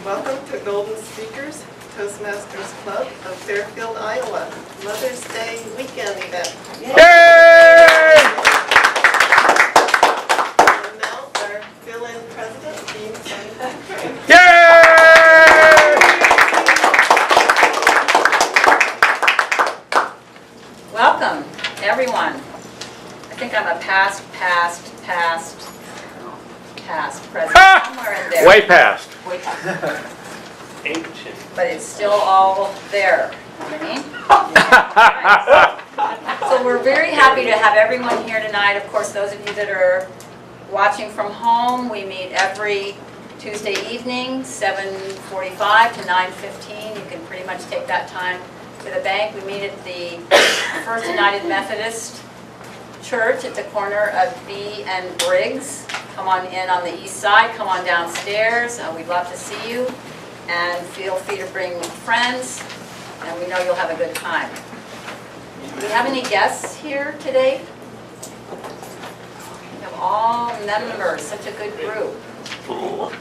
Welcome to Golden Speakers, Toastmasters Club of Fairfield, Iowa. Mother's Day weekend event. Yay! And now our fill-in president, Dean Simon. Yay! Welcome, everyone. I think I'm a past president, somewhere in there. Way past. Way past. Ancient. But it's still all there, you know what I mean? So we're very happy to have everyone here tonight. Of course, those of you that are watching from home, we meet every Tuesday evening, 7:45 to 9:15. You can pretty much take that time to the bank. We meet at the First United Methodist Church at the corner of B and Briggs. Come on in on the east side, come on downstairs. We'd love to see you, and feel free to bring friends, and we know you'll have a good time. Do we have any guests here today? We have all members, such a good group. All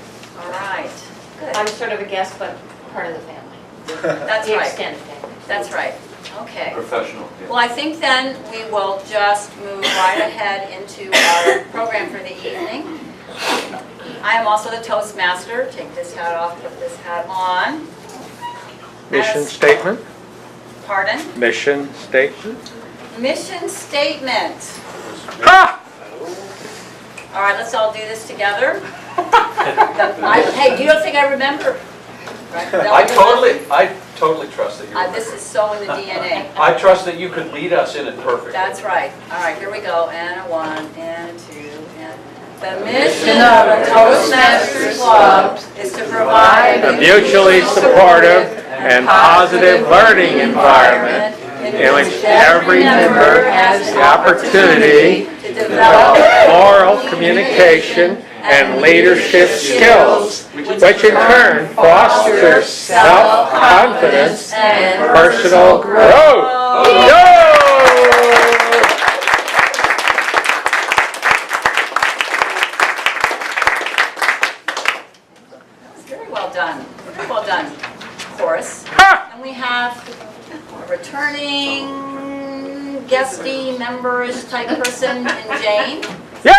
right, good. I'm sort of a guest, but part of the family. That's The right. extended family. That's right. Okay. Professional. Well, I think then we will just move right ahead into our program for the evening. I am also the Toastmaster. Take this hat off, put this hat on. Mission statement. Pardon? Mission statement. Mission statement. Ha! All right, let's all do this together. Hey, you don't think I remember? Right? I totally trust that you. This is so in the DNA. I trust that you could lead us in it perfectly. That's right. All right, here we go. And a one, and a two, and... The mission of the Toastmasters Club is to provide A mutually supportive and positive learning environment in which every member has the opportunity to to develop oral communication and leadership skills, which in turn fosters self-confidence and personal growth. Yo! Very well done. Very well done, chorus. Ha! And we have a returning guesty members type person in Jane. Yay!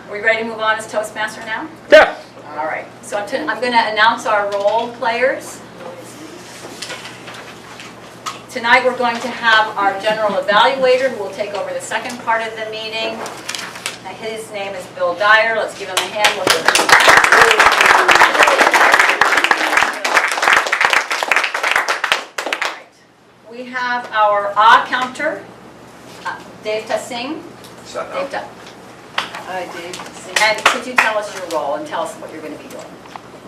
Are we ready to move on as Toastmaster now? Yeah. All right. So I'm going to announce our role players. Tonight we're going to have our general evaluator who will take over the second part of the meeting. His name is Bill Dyer. Let's give him a hand. We have our counter, Devta Singh. Devta. Hi, Dave. And could you tell us your role and tell us what you're going to be doing?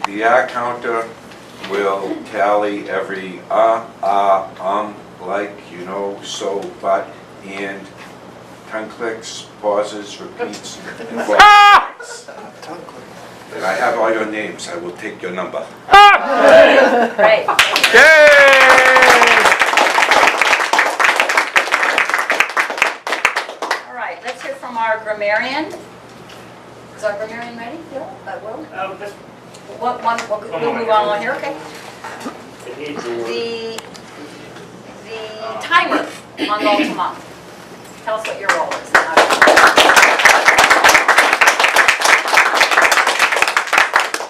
The counter will tally every like, you know, so, but, and, tongue clicks, pauses, repeats, and flags. And I have all your names. I will take your number. Great. Yay! All right, let's hear from our grammarian. Is our grammarian ready? Will? We'll move on here, okay. The timer on Multimum. Tell us what your role is.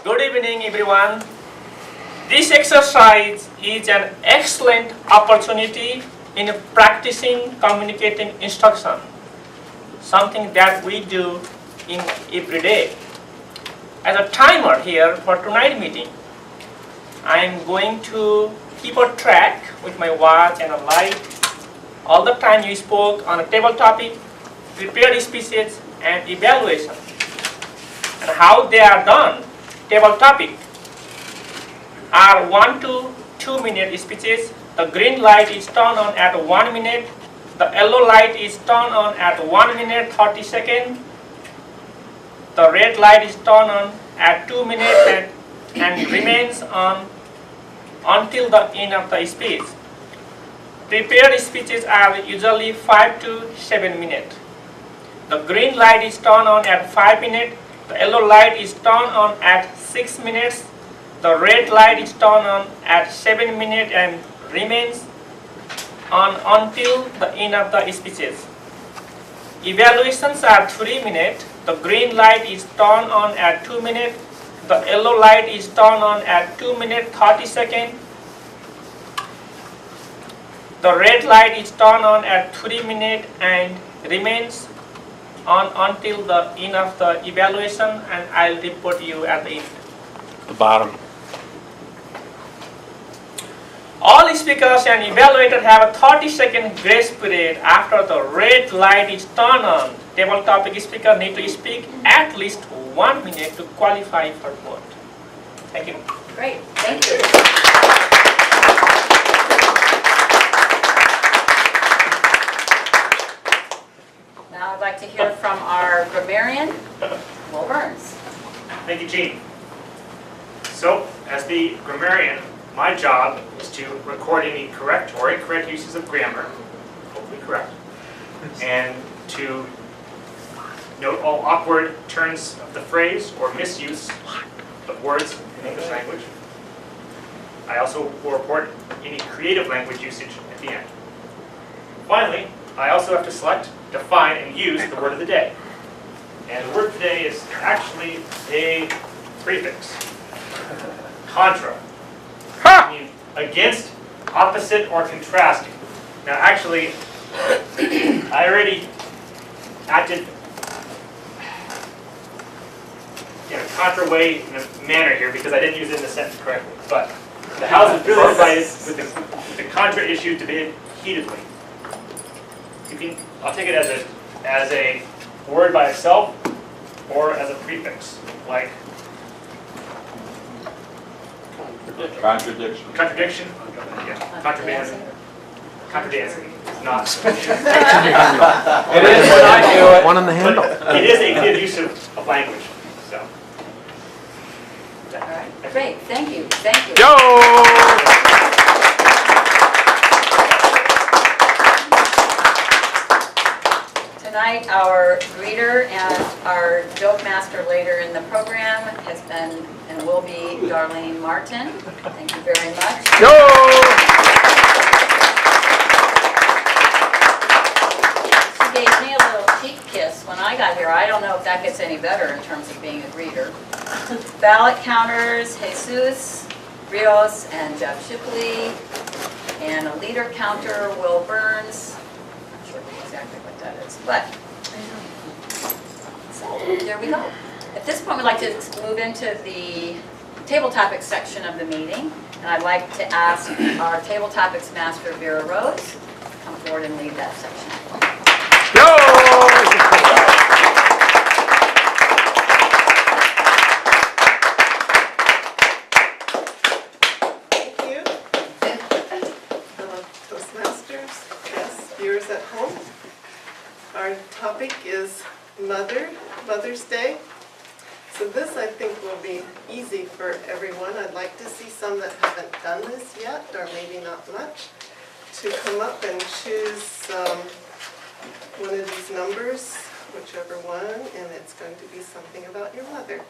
Good evening, everyone. This exercise is an excellent opportunity in practicing communicating instruction, something that we do in every day. As a timer here for tonight's meeting, I am going to keep a track with my watch and a light all the time you spoke on a table topic, prepared speeches, and evaluation. And how they are done. Table topic are 1 to 2 minute speeches. The green light is turned on at 1 minute. The yellow light is turned on at 1 minute 30 seconds. The red light is turned on at 2 minutes and remains on until the end of the speech. Prepared speeches are usually 5 to 7 minutes. The green light is turned on at 5 minutes. The yellow light is turned on at 6 minutes. The red light is turned on at 7 minutes and remains on until the end of the speeches. Evaluations are 3 minutes. The green light is turned on at 2 minutes. The yellow light is turned on at 2 minutes 30 seconds. The red light is turned on at 3 minutes and remains on until the end of the evaluation, and I'll report you at the end. The bottom. All speakers and evaluators have a 30-second grace period after the red light is turned on. Table topic speaker need to speak at least 1 minute to qualify for vote. Thank you. Great, thank you. Now I'd like to hear from our grammarian, Will Burns. Thank you, Jean. So, as the grammarian, my job is to record any correct or incorrect uses of grammar, hopefully correct, and to note all awkward turns of the phrase or misuse of words in English language. I also will report any creative language usage at the end. Finally, I also have to select, define, and use the word of the day. And the word of the day is actually a prefix. Contra. I mean, against, opposite, or contrasting. Now actually, I already acted in a contra way, in a manner here, because I didn't use it in the sentence correctly. But the House is really excited with the contra issue debated heatedly. I'll take it as a word by itself, or as a prefix, like Contradiction. contradiction. Yeah, contraband. Contradancing is not. It is when I do it. One on the handle. But it is a good use of language. So. All right, great, thank you, thank you. Yo! Tonight, our greeter and our joke master later in the program has been and will be Darlene Martin. Thank you very much. Yo! She gave me a little cheek kiss when I got here. I don't know if that gets any better in terms of being a greeter. Ballot counters, Jesus Rios and Jeff Shipley, and a leader counter, Will Burns. I'm not sure exactly what that is, but so there we go. At this point, we'd like to move into the table topics section of the meeting, and I'd like to ask our table topics master, Vera Rose, to come forward and lead that section. Thank you. Toastmasters, yes, viewers at home. Our topic is Mother's Day. So this, I think, will be easy for everyone. I'd like to see some that haven't done this yet, or maybe not much, to come up and choose one of these numbers, whichever one, and it's going to be something about your mother.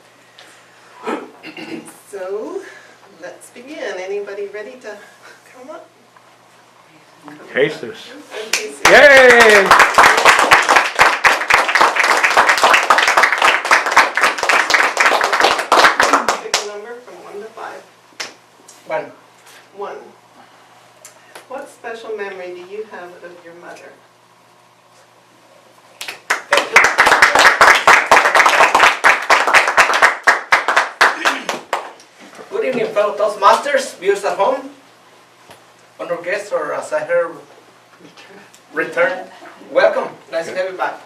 So, let's begin. Anybody ready to come up? Jesus. Okay, so Yay! pick a number from 1 to 5. 1. 1. What special memory do you have of your mother? Good evening, fellow Toastmasters, viewers at home, honored guests, or as I heard, return. Welcome, nice to have you back.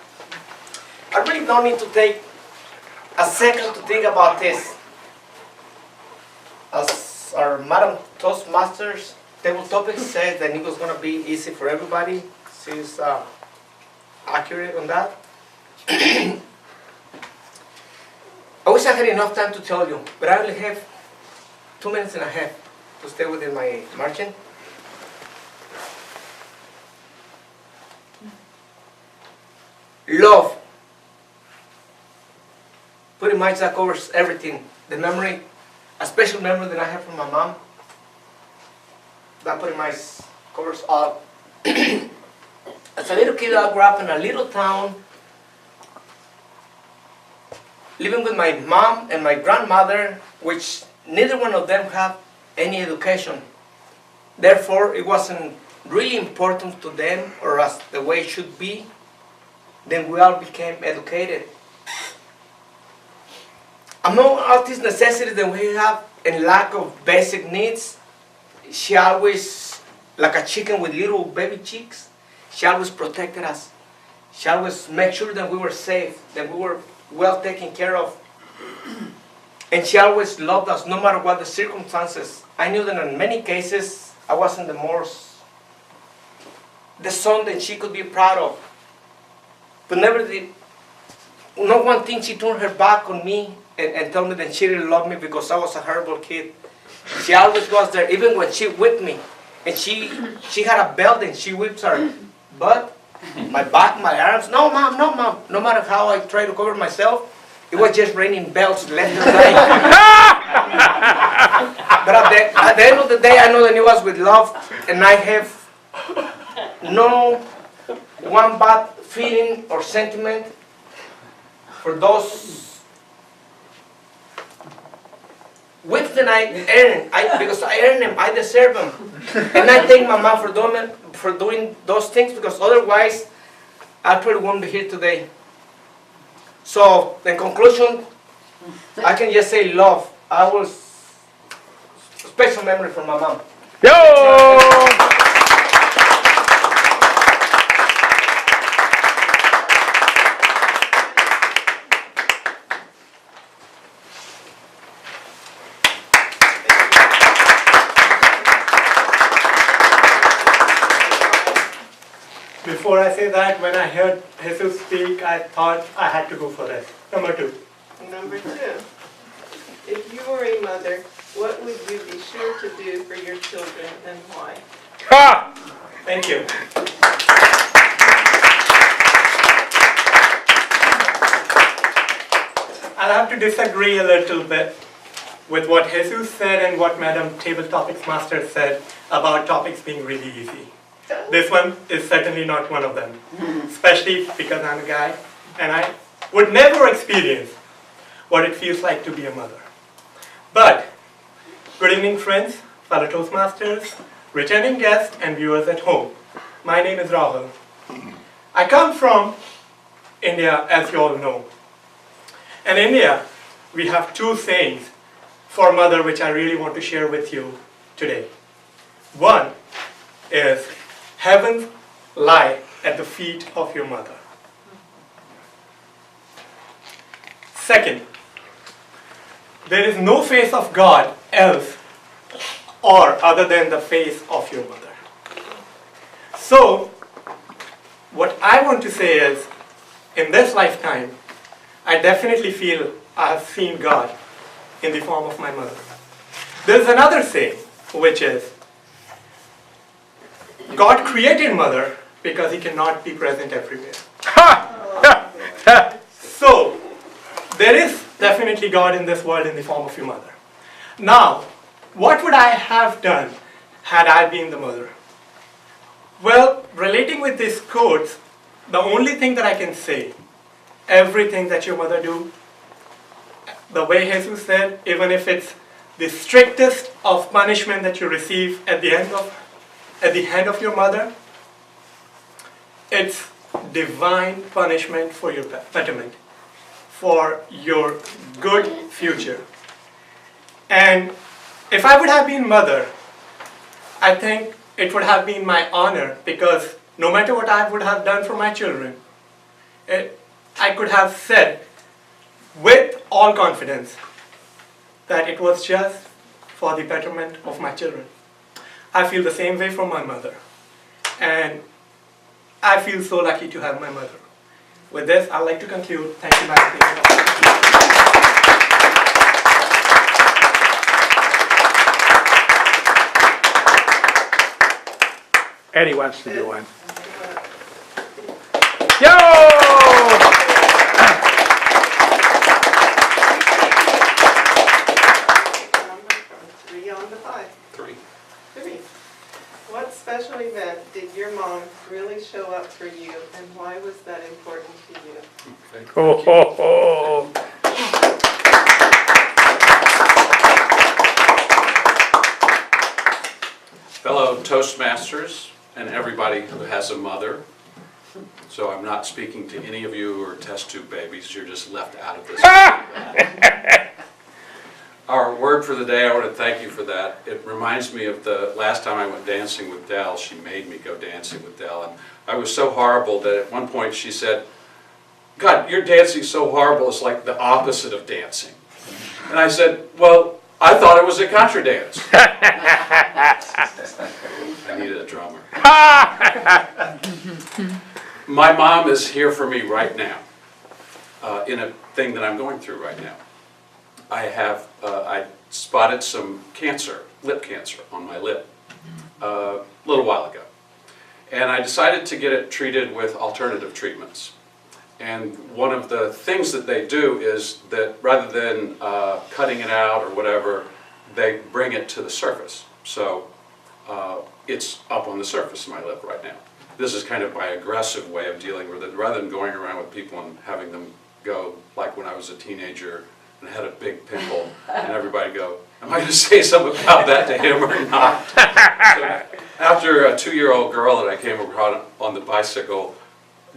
I really don't need to take a second to think about this. As our Madam Toastmasters table topic said that it was going to be easy for everybody. She's accurate on that. I wish I had enough time to tell you, but I only have 2 minutes and a half to stay within my margin. Love. Pretty much that covers everything. The memory, a special memory that I have from my mom, that pretty much covers all. As a little kid, I grew up in a little town, living with my mom and my grandmother, which neither one of them had any education. Therefore, it wasn't really important to them, or as the way it should be. Then we all became educated. Among all these necessities that we have and lack of basic needs, she always, like a chicken with little baby chicks, she always protected us. She always made sure that we were safe, that we were well taken care of. And she always loved us, no matter what the circumstances. I knew that in many cases, I wasn't the son that she could be proud of. But never did, not one thing she turned her back on me and told me that she didn't love me because I was a horrible kid. She always was there, even when she whipped me. And she had a belt and she whips her butt, my back, my arms. No, mom, no, mom. No matter how I try to cover myself, it was just raining belts left and right. But at the end of the day, I know that it was with love, and I have no one bad feeling or sentiment for those whips that I earned. Because I earned them, I deserve them. And I thank my mom for doing those things, because otherwise I probably won't be here today. So, in conclusion, I can just say love. I was a special memory from my mom. Yo! Before I say that, when I heard Jesus speak, I thought I had to go for this. Number 2. Number 2, if you were a mother, what would you be sure to do for your children and why? Ha! Thank you. I'll have to disagree a little bit with what Jesus said and what Madam Table Topics Master said about topics being really easy. This one is certainly not one of them, especially because I'm a guy and I would never experience what it feels like to be a mother. But, good evening friends, fellow Toastmasters, returning guests and viewers at home. My name is Rahul. I come from India, as you all know. In India, we have 2 sayings for mother which I really want to share with you today. One is, heavens lie at the feet of your mother. Second, there is no face of God else or other than the face of your mother. So, what I want to say is, in this lifetime, I definitely feel I have seen God in the form of my mother. There is another saying, which is, God created mother because he cannot be present everywhere. So, there is definitely God in this world in the form of your mother. Now, what would I have done had I been the mother? Well, relating with these quotes, the only thing that I can say, everything that your mother do, the way Jesus said, even if it's the strictest of punishment that you receive at the hand of your mother, it's divine punishment for your betterment, for your good future. And if I would have been mother, I think it would have been my honor, because no matter what I would have done for my children, I could have said with all confidence that it was just for the betterment of my children. I feel the same way from my mother, and I feel so lucky to have my mother. With this, I'd like to conclude. Thank you, Madam. Eddie wants to do one. and why was that important to you? Ho, ho, ho. Fellow Toastmasters and everybody who has a mother. So I'm not speaking to any of you who are test tube babies, you're just left out of this. Our word for the day, I want to thank you for that. It reminds me of the last time I went dancing with Dell. She made me go dancing with Dell, and I was so horrible that at one point she said, "God, your dancing so horrible, it's like the opposite of dancing." And I said, "Well, I thought it was a contra dance." I needed a drummer. My mom is here for me right now in a thing that I'm going through right now. I spotted some cancer, lip cancer, on my lip a little while ago. And I decided to get it treated with alternative treatments. And one of the things that they do is that rather than cutting it out or whatever, they bring it to the surface. So it's up on the surface of my lip right now. This is kind of my aggressive way of dealing with it, rather than going around with people and having them go, like when I was a teenager and had a big pimple, and everybody go, "Am I going to say something about that to him or not?" So after a 2-year-old girl that I came across on the bicycle,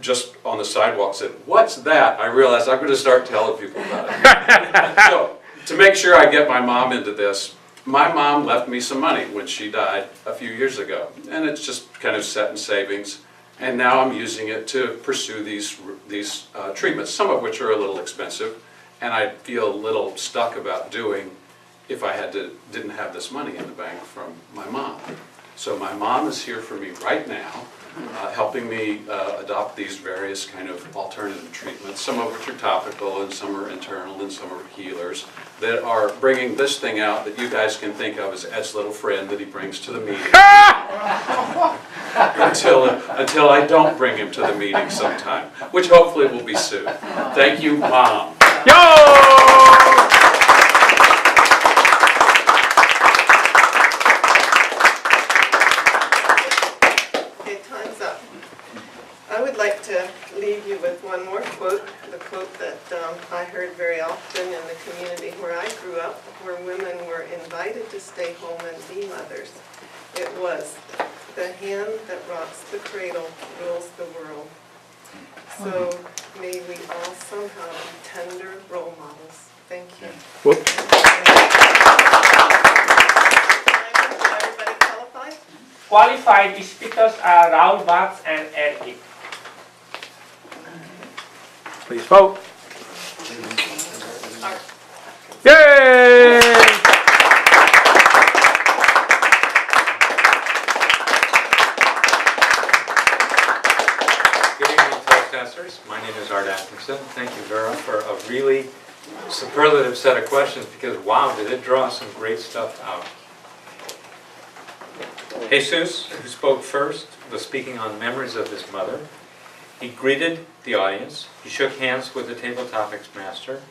just on the sidewalk, said, "What's that?" I realized I'm going to start telling people about it. So to make sure I get my mom into this, my mom left me some money when she died a few years ago, and it's just kind of set in savings, and now I'm using it to pursue these treatments, some of which are a little expensive, and I feel a little stuck about doing if I didn't have this money in the bank from my mom. So my mom is here for me right now, helping me adopt these various kind of alternative treatments, some of which are topical and some are internal and some are healers, that are bringing this thing out that you guys can think of as Ed's little friend that he brings to the meeting. until I don't bring him to the meeting sometime, which hopefully will be soon. Thank you, Mom. Yo! I would like to leave you with one more quote, the quote that I heard very often in the community where I grew up, where women were invited to stay home and be mothers. It was, "The hand that rocks the cradle rules the world." So may we all somehow be tender role models. Thank you. Whoops. Everybody qualified? Qualified speakers are Raul Batz and Ed Gibb. Please vote. Yay! Good evening, Toastmasters. My name is Art Atkinson. Thank you, Vera, for a really superlative set of questions because, wow, did it draw some great stuff out. Jesus, who spoke first, was speaking on memories of his mother. He greeted the audience. He shook hands with the table topics master.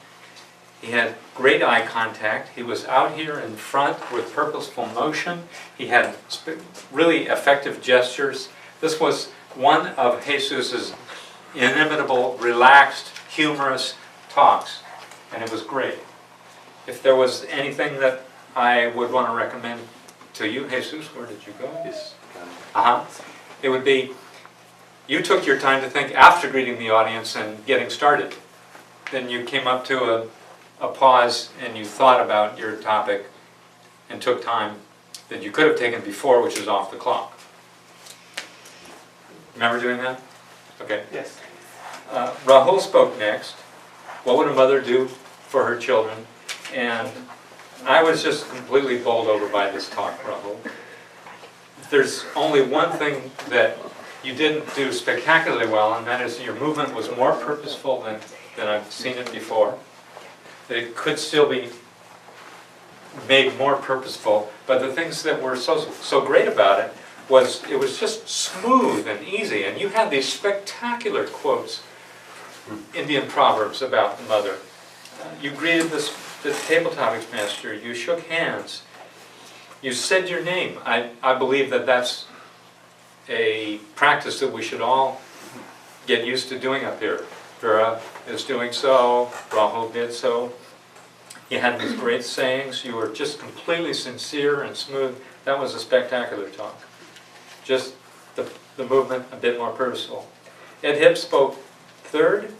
He had great eye contact. He was out here in front with purposeful motion. He had really effective gestures. This was one of Jesus's inimitable, relaxed, humorous talks, and it was great. If there was anything that I would want to recommend to you, Jesus, where did you go? It would be, you took your time to think after greeting the audience and getting started. Then you came up to a pause and you thought about your topic and took time that you could have taken before, which is off the clock. Remember doing that? Okay. Yes. Rahul spoke next. What would a mother do for her children? And I was just completely bowled over by this talk, Rahul. There's only one thing that you didn't do spectacularly well, and that is your movement was more purposeful than I've seen it before. That it could still be made more purposeful, but the things that were so great about it was just smooth and easy, and you had these spectacular quotes, Indian proverbs about the mother. You greeted the table topics master, you shook hands, you said your name. I believe that that's a practice that we should all get used to doing up here. Vera is doing so, Rahul did so. You had these great sayings, you were just completely sincere and smooth. That was a spectacular talk. Just the movement a bit more personal. Ed Hibb spoke third.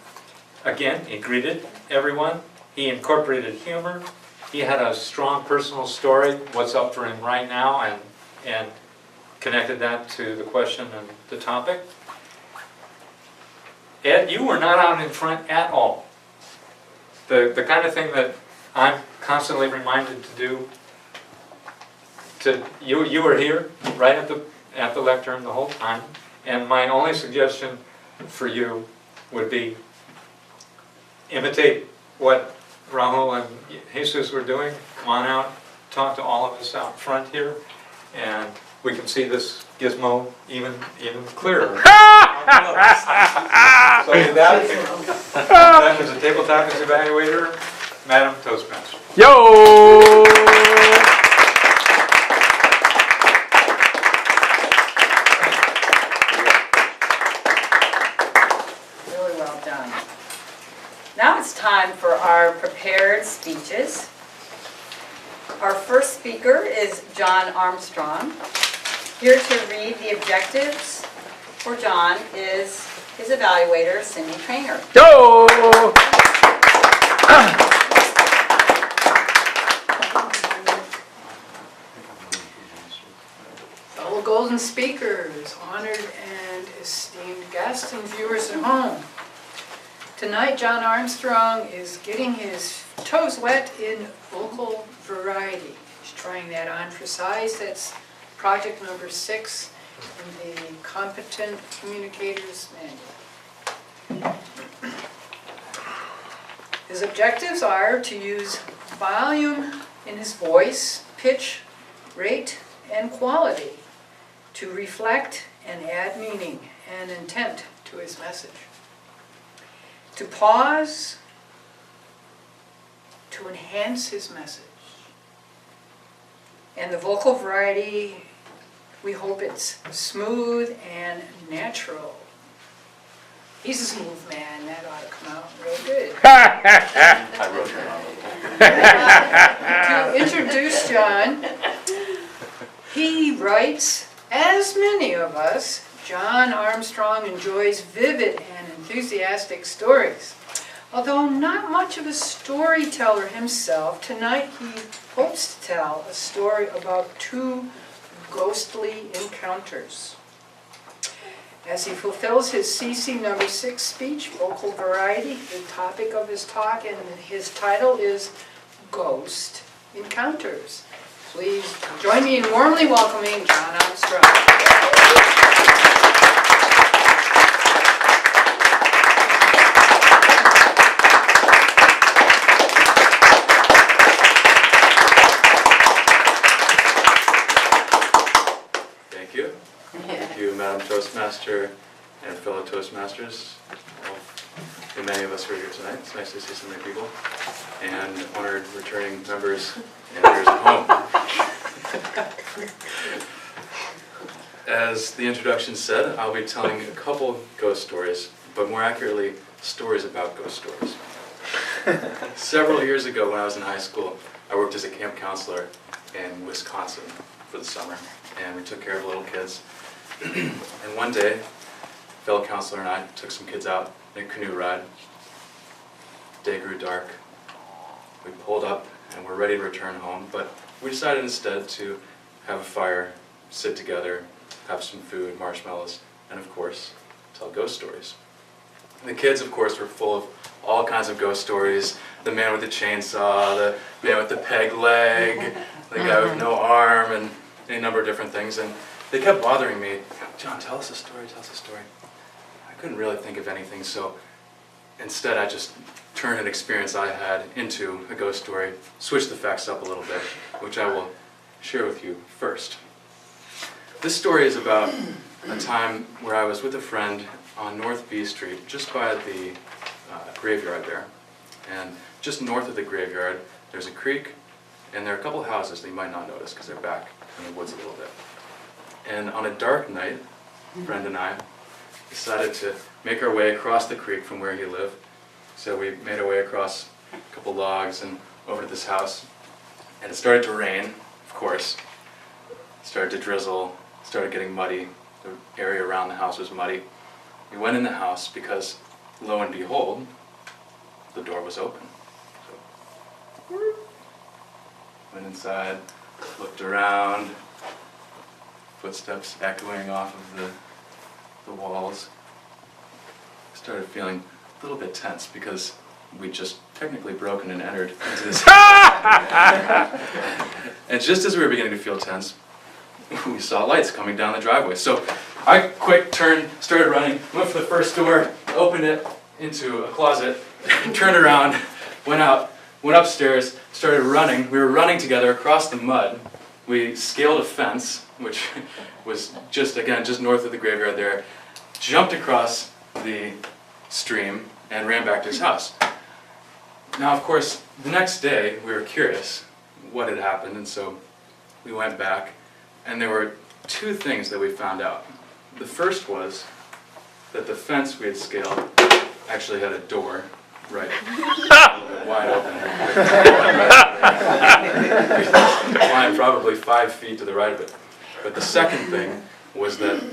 Again, he greeted everyone. He incorporated humor. He had a strong personal story, what's up for him right now, and connected that to the question and the topic. Ed, you were not out in front at all. The kind of thing that I'm constantly reminded to do. You were here, right at the lectern the whole time, and my only suggestion for you would be imitate what Rahul and Jesus were doing. Come on out, talk to all of us out front here, and we can see this gizmo even clearer. So with that is a Table Topics evaluator, Madam Toastmaster. Yo! Really well done. Now it's time for our prepared speeches. Our first speaker is John Armstrong. Here to read the objectives for John is his evaluator, Cindy Trainer. Yo! Fellow Golden Speakers, honored and esteemed guests and viewers at home. Tonight, John Armstrong is getting his toes wet in vocal variety. He's trying that on for size. That's project number 6 in the Competent Communicators Manual. His objectives are to use volume in his voice, pitch, rate, and quality to reflect and add meaning and intent to his message. To pause, to enhance his message. And the vocal variety, we hope it's smooth and natural. He's a smooth man, that ought to come out real good. I wrote that on. To introduce John, he writes, as many of us, John Armstrong enjoys vivid and enthusiastic stories. Although not much of a storyteller himself, tonight he hopes to tell a story about 2 ghostly encounters. As he fulfills his CC number 6 speech, Vocal Variety, the topic of his talk, and his title is Ghost Encounters. Please join me in warmly welcoming John Armstrong. Thank you, Madam Toastmaster and fellow Toastmasters. Well, many of us are here tonight. It's nice to see so many people. And honored returning members and viewers at home. As the introduction said, I'll be telling a couple ghost stories, but more accurately, stories about ghost stories. Several years ago when I was in high school, I worked as a camp counselor in Wisconsin for the summer, and we took care of little kids. And one day, a fellow counselor and I took some kids out in a canoe ride. Day grew dark. We pulled up and we're ready to return home, but we decided instead to have a fire, sit together, have some food, marshmallows, and of course, tell ghost stories. The kids, of course, were full of all kinds of ghost stories. The man with the chainsaw, the man with the peg leg, the guy with no arm, and any number of different things. And they kept bothering me. John, tell us a story, tell us a story. I couldn't really think of anything, so instead I just turned an experience I had into a ghost story, switched the facts up a little bit, which I will share with you first. This story is about a time where I was with a friend on North B Street, just by the graveyard there. And just north of the graveyard, there's a creek, and there are a couple houses that you might not notice because they're back in the woods a little bit. And on a dark night, a friend and I decided to make our way across the creek from where he lived. So we made our way across a couple logs and over to this house. And it started to rain, of course. It started to drizzle, started getting muddy. The area around the house was muddy. We went in the house because, lo and behold, the door was open. So, went inside, looked around, footsteps echoing off of the walls. Started feeling a little bit tense because we just technically broken and entered into this. And just as we were beginning to feel tense, we saw lights coming down the driveway. So I quick turned, started running, went for the first door, opened it into a closet, turned around, went out, went upstairs, started running. We were running together across the mud. We scaled a fence, which was just north of the graveyard there, jumped across the stream and ran back to his house. Now, of course, the next day we were curious what had happened, and so we went back, and there were two things that we found out. The first was that the fence we had scaled actually had a door right wide open. Lying probably 5 feet to the right of it. But the second thing was that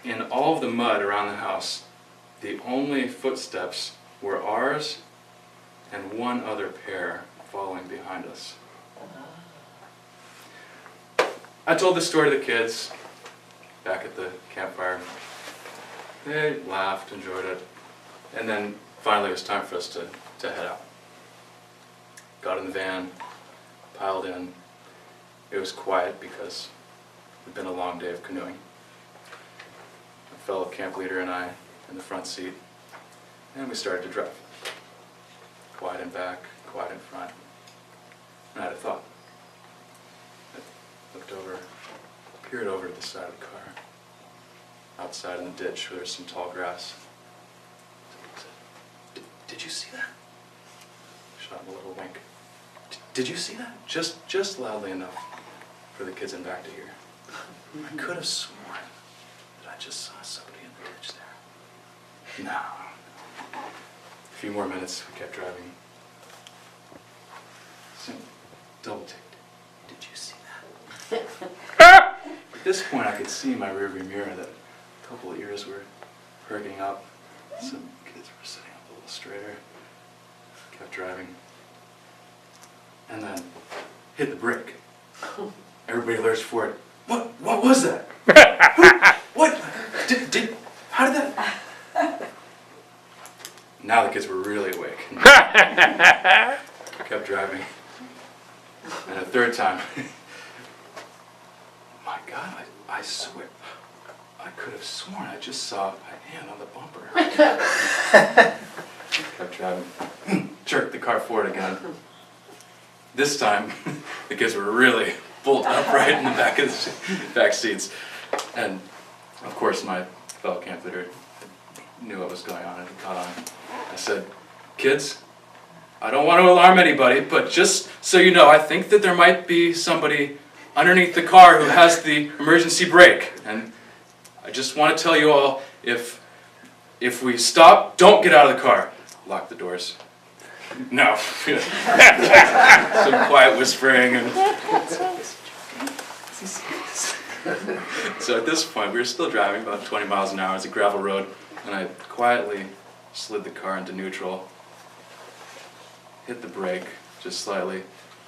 in all of the mud around the house, the only footsteps were ours and one other pair following behind us. I told this story to the kids back at the campfire. They laughed, enjoyed it, and then finally it was time for us to head out. Got in the van, piled in. It was quiet because it had been a long day of canoeing. A fellow camp leader and I in the front seat, and we started to drive. Quiet in back, quiet in front. And I had a thought. I looked over, peered over to the side of the car, outside in the ditch where there's some tall grass. I said, did you see that? Shot him a little wink. Did you see that? Just loudly enough for the kids in back to hear. I could have sworn that I just saw somebody in the ditch there. No. A few more minutes, we kept driving. So, double ticked. Did you see that? At this point, I could see in my rearview mirror that a couple of ears were perking up. Some kids were sitting up a little straighter. Kept driving. And then hit the brake. Everybody lurched for it. What was that? What? How did that? Now the kids were really awake. Kept driving. And a third time. My God, I swear, I could have sworn I just saw a hand on the bumper. Kept driving. Jerked the car forward again. This time, the kids were really bolt upright in the back seats. And of course, my fellow camp leader knew what was going on and he caught on. I said, kids, I don't want to alarm anybody, but just so you know, I think that there might be somebody underneath the car who has the emergency brake. And I just want to tell you all, if we stop, don't get out of the car. Lock the doors. No. Some quiet whispering. And so at this point, we were still driving about 20 miles an hour. It's a gravel road. And I quietly slid the car into neutral. Hit the brake just slightly.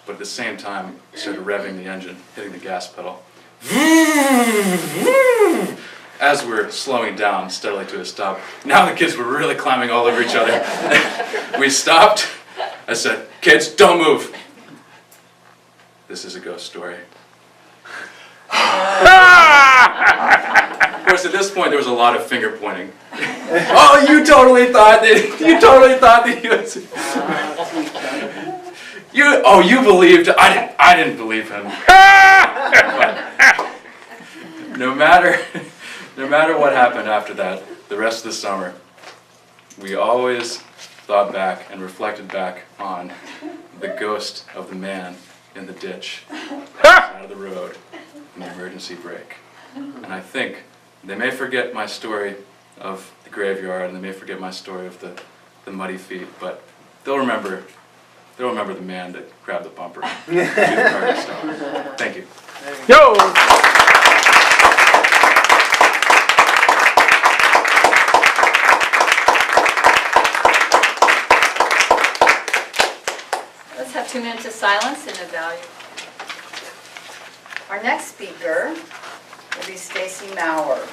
But at the same time, started revving the engine, hitting the gas pedal. As we're slowing down steadily to a stop. Now the kids were really climbing all over each other. We stopped. I said, kids, don't move. This is a ghost story. Of course, at this point, there was a lot of finger pointing. Oh, you totally thought that he was... You believed. I didn't believe him. No matter what happened after that, the rest of the summer, we always thought back and reflected back on the ghost of the man in the ditch, on the side of the road, and the emergency brake. And I think They may forget my story of the graveyard, and they may forget my story of the muddy feet, but they'll remember the man that grabbed the bumper to the party star. Thank you. Yo! Let's have 2 minutes of silence and evaluate. Our next speaker will be Stacy Maurer.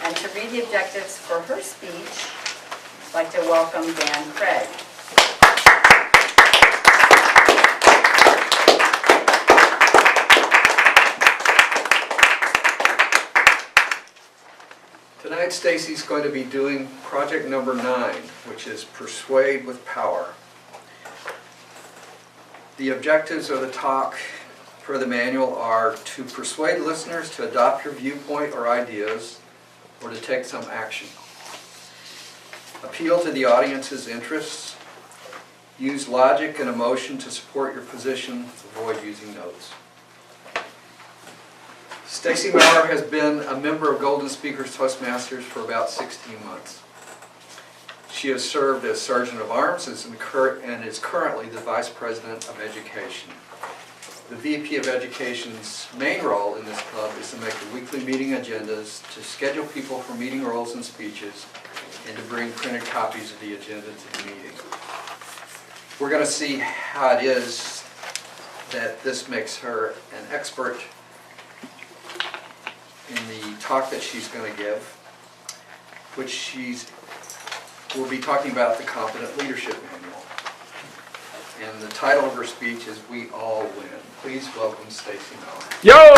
And to read the objectives for her speech, I'd like to welcome Dan Craig. Tonight, Stacy's going to be doing project number 9, which is Persuade with Power. The objectives of the talk per the manual are to persuade listeners to adopt your viewpoint or ideas, or to take some action. Appeal to the audience's interests. Use logic and emotion to support your position. Avoid using notes. Stacy Maurer has been a member of Golden Speakers Toastmasters for about 16 months. She has served as Sergeant of Arms and is currently the Vice President of Education. The VP of Education's main role in this club is to make the weekly meeting agendas, to schedule people for meeting roles and speeches, and to bring printed copies of the agenda to the meeting. We're going to see how it is that this makes her an expert in the talk that she's going to give, which we'll be talking about the Competent Leadership Manual. And the title of her speech is We All Win. Please welcome Stacy Maurer. Yo!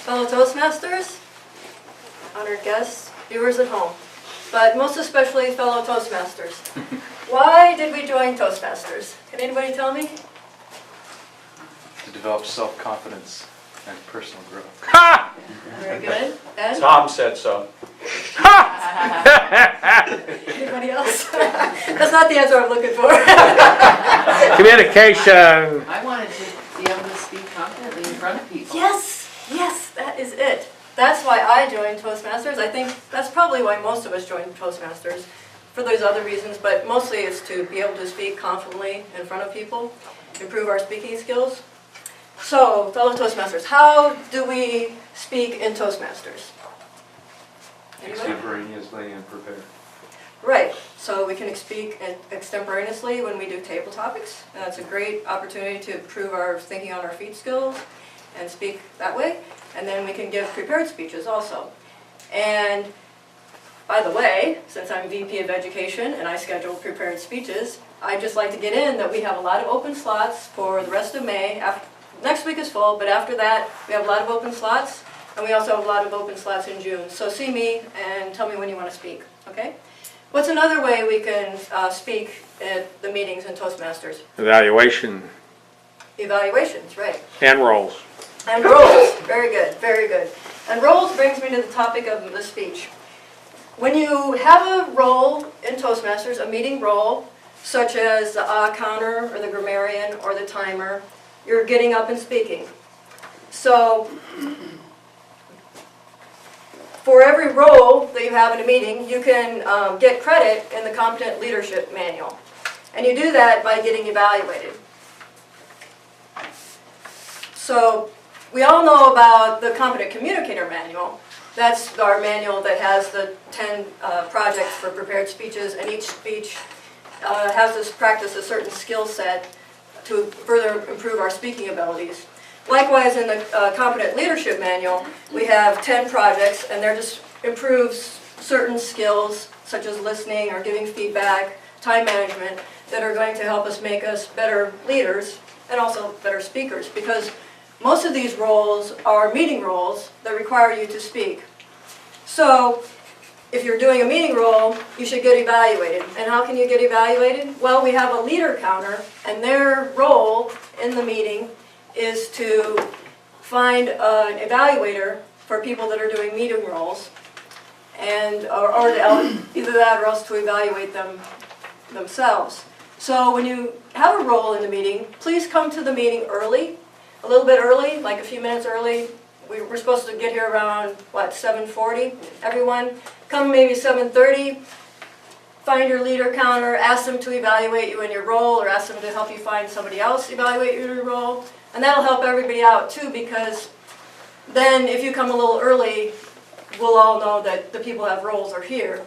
Fellow Toastmasters, honored guests, viewers at home, but most especially fellow Toastmasters. Why did we join Toastmasters? Can anybody tell me? To develop self-confidence and personal growth. Ha! Very good. Ed? Tom said so. Anybody else? That's not the answer I'm looking for. Communication. I wanted to be able to speak confidently in front of people. Yes, that is it. That's why I joined Toastmasters. I think that's probably why most of us joined Toastmasters, for those other reasons, but mostly it's to be able to speak confidently in front of people, improve our speaking skills. So, fellow Toastmasters, how do we speak in Toastmasters? Anybody? Extemporaneously and prepared. Right, so we can speak extemporaneously when we do table topics, and that's a great opportunity to improve our thinking on our feet skills and speak that way. And then we can give prepared speeches also. And by the way, since I'm VP of Education and I schedule prepared speeches, I'd just like to get in that we have a lot of open slots for the rest of May. Next week is full, but after that we have a lot of open slots, and we also have a lot of open slots in June. So see me and tell me when you want to speak, okay? What's another way we can speak at the meetings in Toastmasters? Evaluation. Evaluations, right. And roles. And roles, very good, very good. And roles brings me to the topic of the speech. When you have a role in Toastmasters, a meeting role, such as the counter or the grammarian or the timer, you're getting up and speaking. So, for every role that you have in a meeting, you can get credit in the Competent Leadership Manual. And you do that by getting evaluated. So, we all know about the Competent Communicator Manual. That's our manual that has the 10 projects for prepared speeches, and each speech has us practice a certain skill set to further improve our speaking abilities. Likewise, in the Competent Leadership Manual, we have 10 projects, and they're just improves certain skills, such as listening or giving feedback, time management, that are going to help us make us better leaders and also better speakers, because most of these roles are meeting roles that require you to speak. So, if you're doing a meeting role, you should get evaluated. And how can you get evaluated? Well, we have a leader counter, and their role in the meeting is to find an evaluator for people that are doing meeting roles, and or either that or else to evaluate them themselves. So when you have a role in the meeting, please come to the meeting early, a little bit early, like a few minutes early. We're supposed to get here around, what, 7:40? Everyone, come maybe 7:30. Find your leader counter, ask them to evaluate you in your role, or ask them to help you find somebody else evaluate you in your role. And that'll help everybody out too, because then if you come a little early, we'll all know that the people who have roles are here.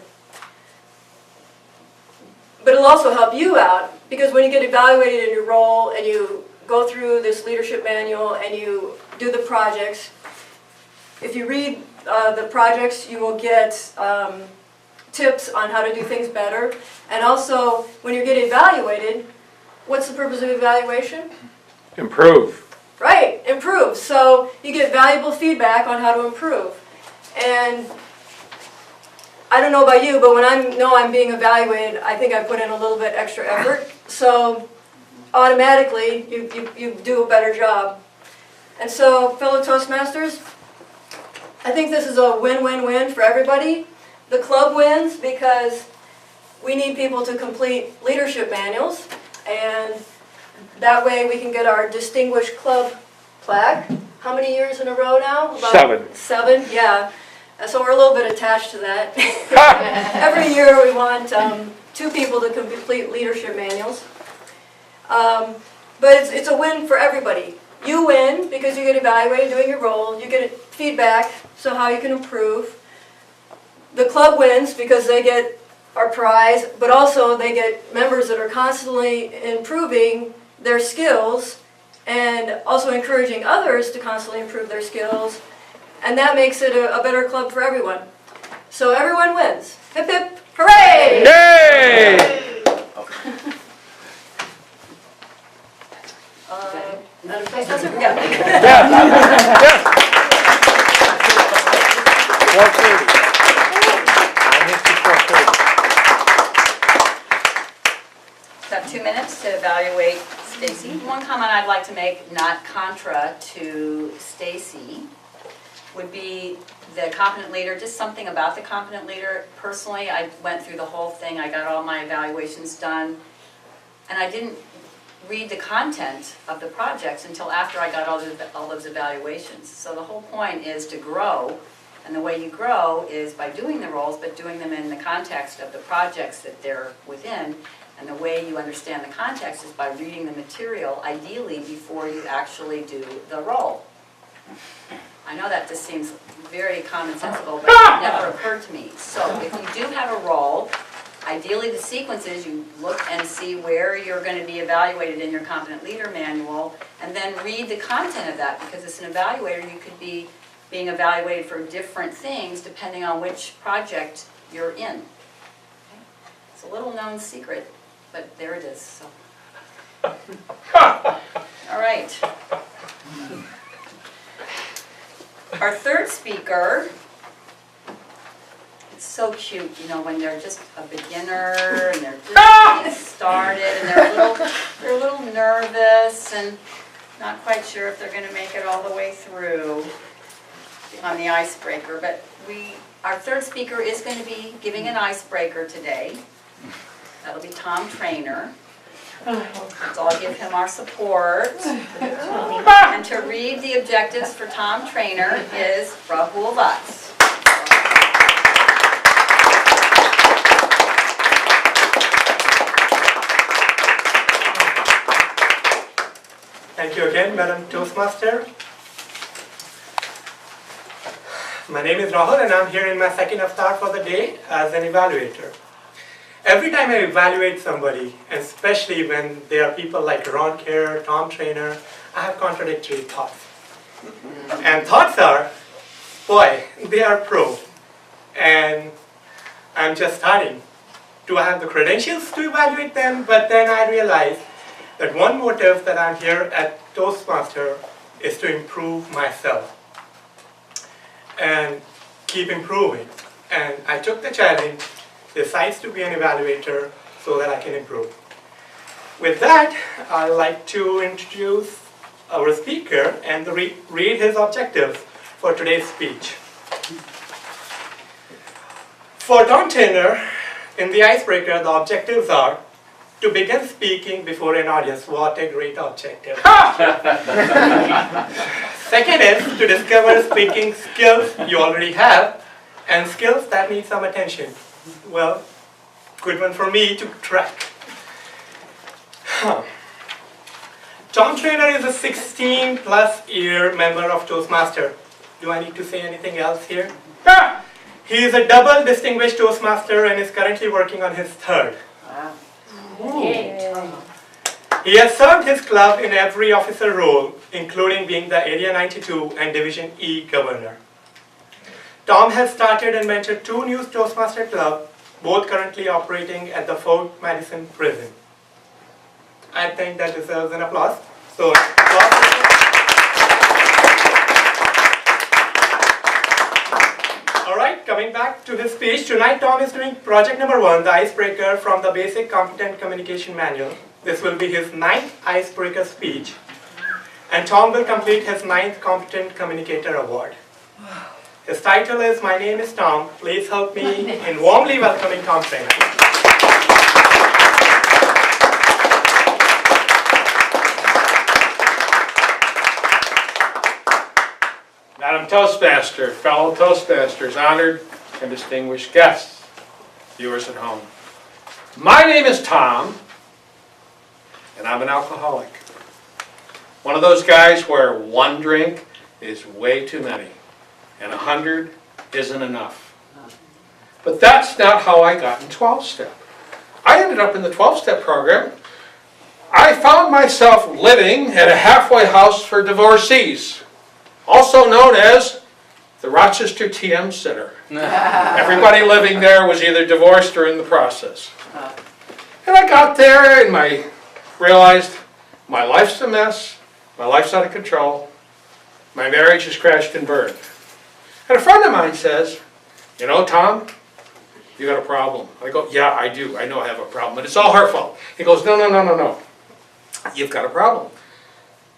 But it'll also help you out, because when you get evaluated in your role and you go through this leadership manual and you do the projects, if you read the projects, you will get tips on how to do things better. And also, when you get evaluated, what's the purpose of evaluation? Improve. Right, improve. So you get valuable feedback on how to improve. And I don't know about you, but when I know I'm being evaluated, I think I put in a little bit extra effort. So automatically, you do a better job. And so, fellow Toastmasters, I think this is a win-win-win for everybody. The club wins because we need people to complete leadership manuals, and that way we can get our distinguished club plaque. How many years in a row now? About 7. 7, yeah. So we're a little bit attached to that. Every year we want 2 people to complete leadership manuals. But it's a win for everybody. You win because you get evaluated doing your role. You get feedback, so how you can improve. The club wins because they get our prize, but also they get members that are constantly improving their skills and also encouraging others to constantly improve their skills. And that makes it a better club for everyone. So everyone wins. Hip hip, hooray! Yay! Madam Toastmaster? Yeah. Yes. 4:30. Got 2 minutes to evaluate Stacy. One comment I'd like to make, not contra to Stacy, would be the competent leader, just something about the competent leader. Personally, I went through the whole thing, I got all my evaluations done, and I didn't read the content of the projects until after I got all those evaluations. So the whole point is to grow, and the way you grow is by doing the roles, but doing them in the context of the projects that they're within. And the way you understand the context is by reading the material, ideally before you actually do the role. I know that just seems very commonsensical, but it never occurred to me. So if you do have a role, ideally the sequence is you look and see where you're going to be evaluated in your competent leader manual, and then read the content of that, because as an evaluator you could be being evaluated for different things depending on which project you're in. Okay? It's a little known secret, but there it is. So. All right. Our third speaker, it's so cute, you know, when they're just a beginner and they're just getting started and they're a little nervous and not quite sure if they're going to make it all the way through on the icebreaker. But our third speaker is going to be giving an icebreaker today. That'll be Tom Trainer. So I'll give him our support. And to read the objectives for Tom Trainer is Rahul Vats. Thank you again, Madam Toastmaster. My name is Rahul and I'm here in my second avatar for the day as an evaluator. Every time I evaluate somebody, and especially when there are people like Ron Kerr, Tom Trainer, I have contradictory thoughts. And thoughts are, boy, they are pro, and I'm just starting. Do I have the credentials to evaluate them? But then I realize that one motive that I'm here at Toastmaster is to improve myself and keep improving. And I took the challenge, decided to be an evaluator so that I can improve. With that, I'd like to introduce our speaker and read his objectives for today's speech. For Tom Trainer, in the icebreaker, the objectives are to begin speaking before an audience. What a great objective. Second is to discover speaking skills you already have and skills that need some attention. Well, good one for me to track. Tom Trainer is a 16+ year member of Toastmasters. Do I need to say anything else here? He is a double distinguished Toastmaster and is currently working on his third. Wow. He has served his club in every officer role, including being the Area 92 and Division E governor. Tom has started and mentored 2 new Toastmaster clubs, both currently operating at the Fort Madison prison. I think that deserves an applause. So, all right, coming back to his speech, tonight Tom is doing project number 1, the icebreaker from the basic competent communication manual. This will be his 9th icebreaker speech. And Tom will complete his 9th competent communicator award. His title is My Name is Tom. Please help me in warmly welcoming Tom Trainer. Madam Toastmaster, fellow Toastmasters, honored and distinguished guests, viewers at home. My name is Tom, and I'm an alcoholic. One of those guys where 1 drink is way too many, and 100 isn't enough. But that's not how I got in 12-step. I ended up in the 12-step program. I found myself living at a halfway house for divorcees, also known as the Rochester TM Center. Everybody living there was either divorced or in the process. And I got there and I realized my life's a mess, my life's out of control, my marriage has crashed and burned. And a friend of mine says, you know, Tom, you got a problem. I go, yeah, I do. I know I have a problem, but it's all her fault. He goes, no. You've got a problem.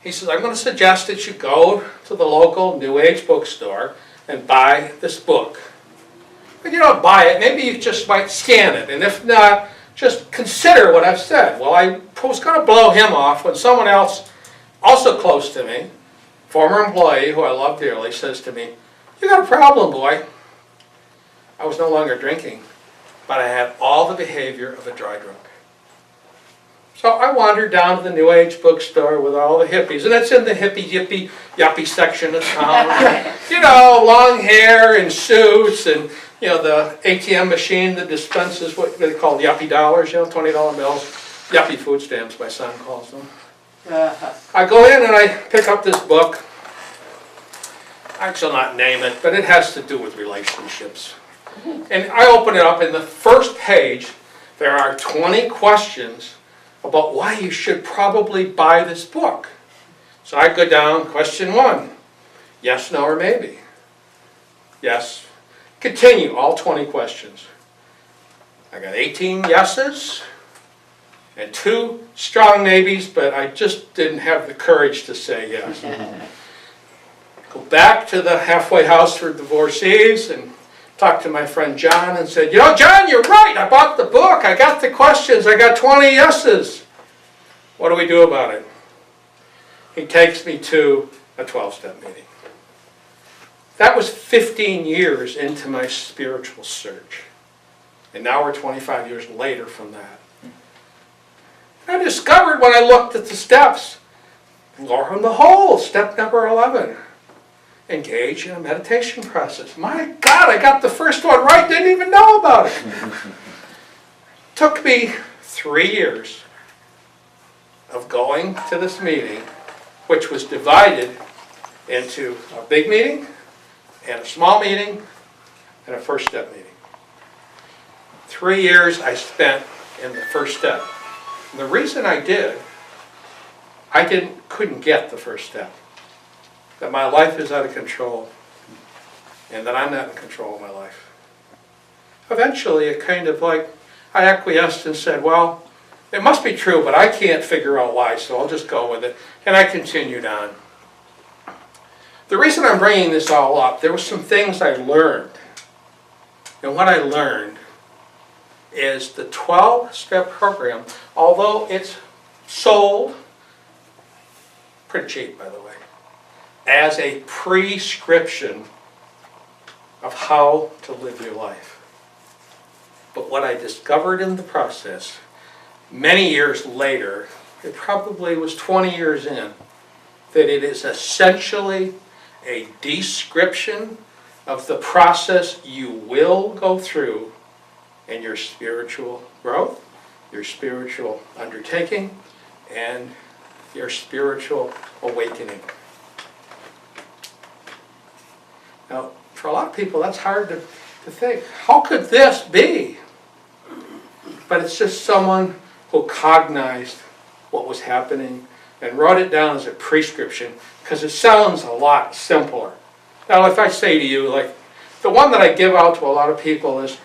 He says, I'm going to suggest that you go to the local New Age bookstore and buy this book. But you don't buy it, maybe you just might scan it. And if not, just consider what I've said. Well, I was going to blow him off when someone else, also close to me, former employee who I love dearly, says to me, you got a problem, boy. I was no longer drinking, but I had all the behavior of a dry drunk. So I wandered down to the New Age bookstore with all the hippies, and it's in the hippie, yippie, yuppie section of town. You know, long hair and suits, and you know, the ATM machine that dispenses what they call yuppie dollars, you know, $20 bills. Yuppie food stamps, my son calls them. I go in and I pick up this book. I shall not name it, but it has to do with relationships. And I open it up, and the first page, there are 20 questions about why you should probably buy this book. So I go down, question 1, yes, no, or maybe. Yes. Continue, all 20 questions. I got 18 yeses and 2 strong maybes, but I just didn't have the courage to say yes. Go back to the halfway house for divorcees and talked to my friend John and said, you know, John, you're right. I bought the book. I got the questions. I got 20 yeses. What do we do about it? He takes me to a 12-step meeting. That was 15 years into my spiritual search. And now we're 25 years later from that. I discovered when I looked at the steps, lo and behold, step number 11. Engage in a meditation process. My God, I got the first one right, didn't even know about it. Took me 3 years of going to this meeting, which was divided into a big meeting, and a small meeting, and a first step meeting. 3 years I spent in the first step. And the reason I did, I couldn't get the first step. That my life is out of control, and that I'm not in control of my life. Eventually, it kind of like, I acquiesced and said, well, it must be true, but I can't figure out why, so I'll just go with it. And I continued on. The reason I'm bringing this all up, there were some things I learned. And what I learned is the 12-step program, although it's sold, pretty cheap by the way, as a prescription of how to live your life. But what I discovered in the process, many years later, it probably was 20 years in, that it is essentially a description of the process you will go through in your spiritual growth, your spiritual undertaking, and your spiritual awakening. Now, for a lot of people, that's hard to think. How could this be? But it's just someone who cognized what was happening and wrote it down as a prescription, because it sounds a lot simpler. Now, if I say to you, like, the one that I give out to a lot of people is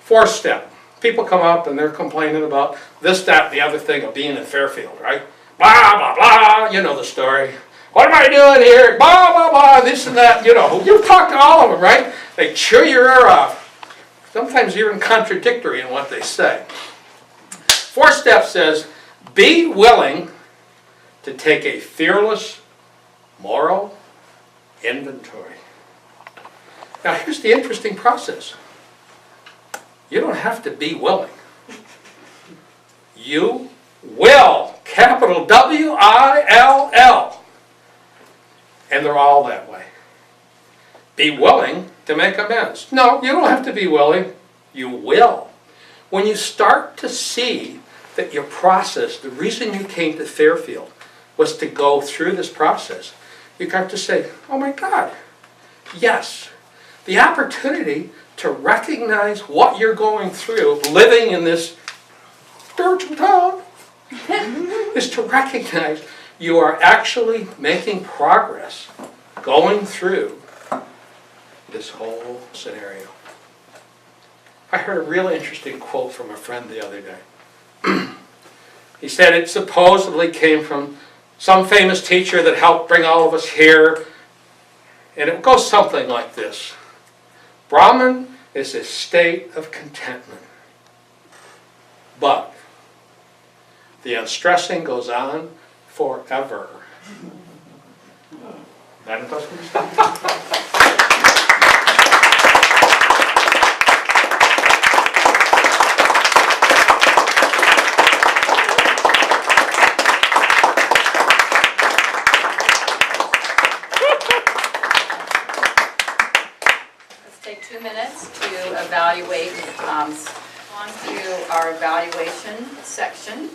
4-step. People come up and they're complaining about this, that, and the other thing of being in Fairfield, right? Blah, blah, blah, you know the story. What am I doing here? Blah, blah, blah, this and that, you know. You've talked to all of them, right? They chew your ear off. Sometimes even contradictory in what they say. 4-step says, be willing to take a fearless moral inventory. Now here's the interesting process. You don't have to be willing. You will, capital W-I-L-L. And they're all that way. Be willing to make amends. No, you don't have to be willing. You will. When you start to see that your process, the reason you came to Fairfield was to go through this process, you got to say, oh my God, yes, the opportunity to recognize what you're going through, living in this spiritual town, is to recognize you are actually making progress going through this whole scenario. I heard a really interesting quote from a friend the other day. He said it supposedly came from some famous teacher that helped bring all of us here. And it goes something like this. Brahman is a state of contentment. But the unstressing goes on forever. Madam Toastmaster? Take 2 minutes to evaluate, on to our evaluation section.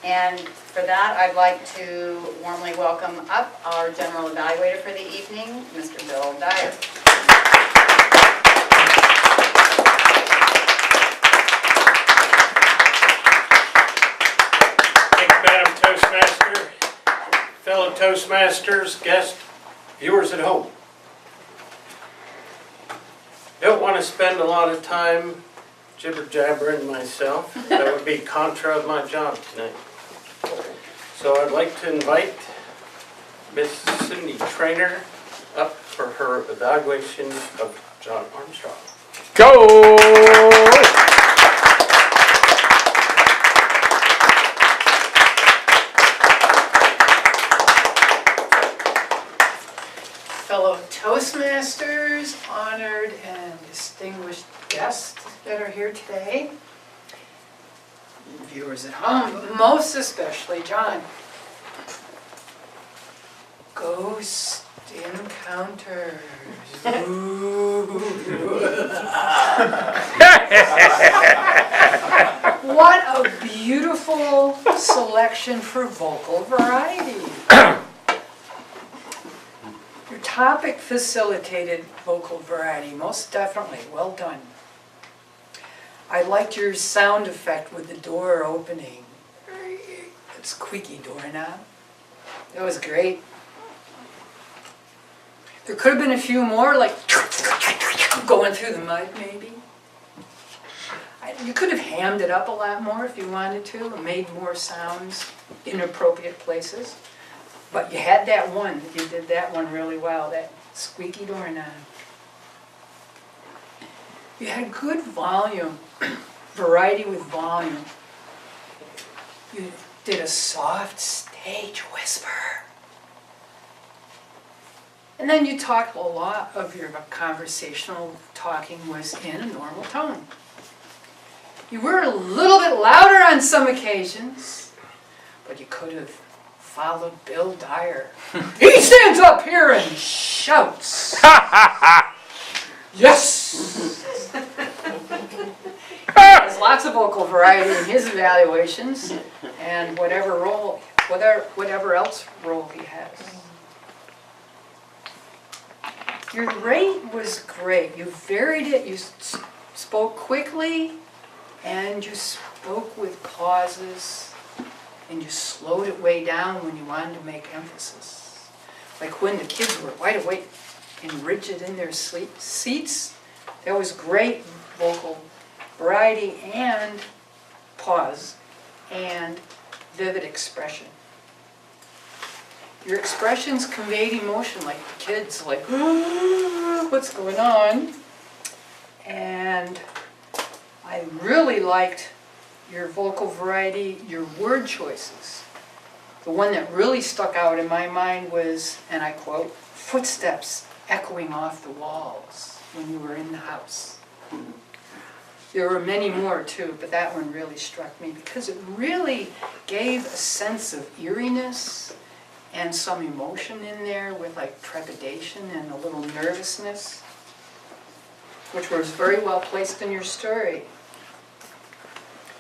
And for that, I'd like to warmly welcome up our general evaluator for the evening, Mr. Bill Dyer. Thank you, Madam Toastmaster, fellow Toastmasters, guests, viewers at home. Don't want to spend a lot of time jibber-jabbering myself. That would be contra of my job tonight. So I'd like to invite Miss Cindy Traynor up for her evaluation of John Armstrong. Go! Fellow Toastmasters, honored and distinguished guests that are here today, viewers at home, most especially John. Ghost encounters. What a beautiful selection for vocal variety. Your topic facilitated vocal variety, most definitely. Well done. I liked your sound effect with the door opening. That squeaky doorknob. That was great. There could have been a few more, like going through the mud, maybe. You could have hammed it up a lot more if you wanted to, and made more sounds in appropriate places. But you had that one. You did that one really well, that squeaky doorknob. You had good volume variety with volume. You did a soft stage whisper. And then you talked, a lot of your conversational talking was in a normal tone. You were a little bit louder on some occasions, but you could have followed Bill Dyer. He stands up here and shouts. Yes! There's lots of vocal variety in his evaluations and whatever else role he has. Your rate was great. You varied it. You spoke quickly and you spoke with pauses and you slowed it way down when you wanted to make emphasis. Like when the kids were wide awake and rigid in their seats, there was great vocal variety and pause and vivid expression. Your expressions conveyed emotion like the kids, like, what's going on? And I really liked your vocal variety, your word choices. The one that really stuck out in my mind was, and I quote, footsteps echoing off the walls when you were in the house. There were many more too, but that one really struck me because it really gave a sense of eeriness and some emotion in there with like trepidation and a little nervousness, which was very well placed in your story.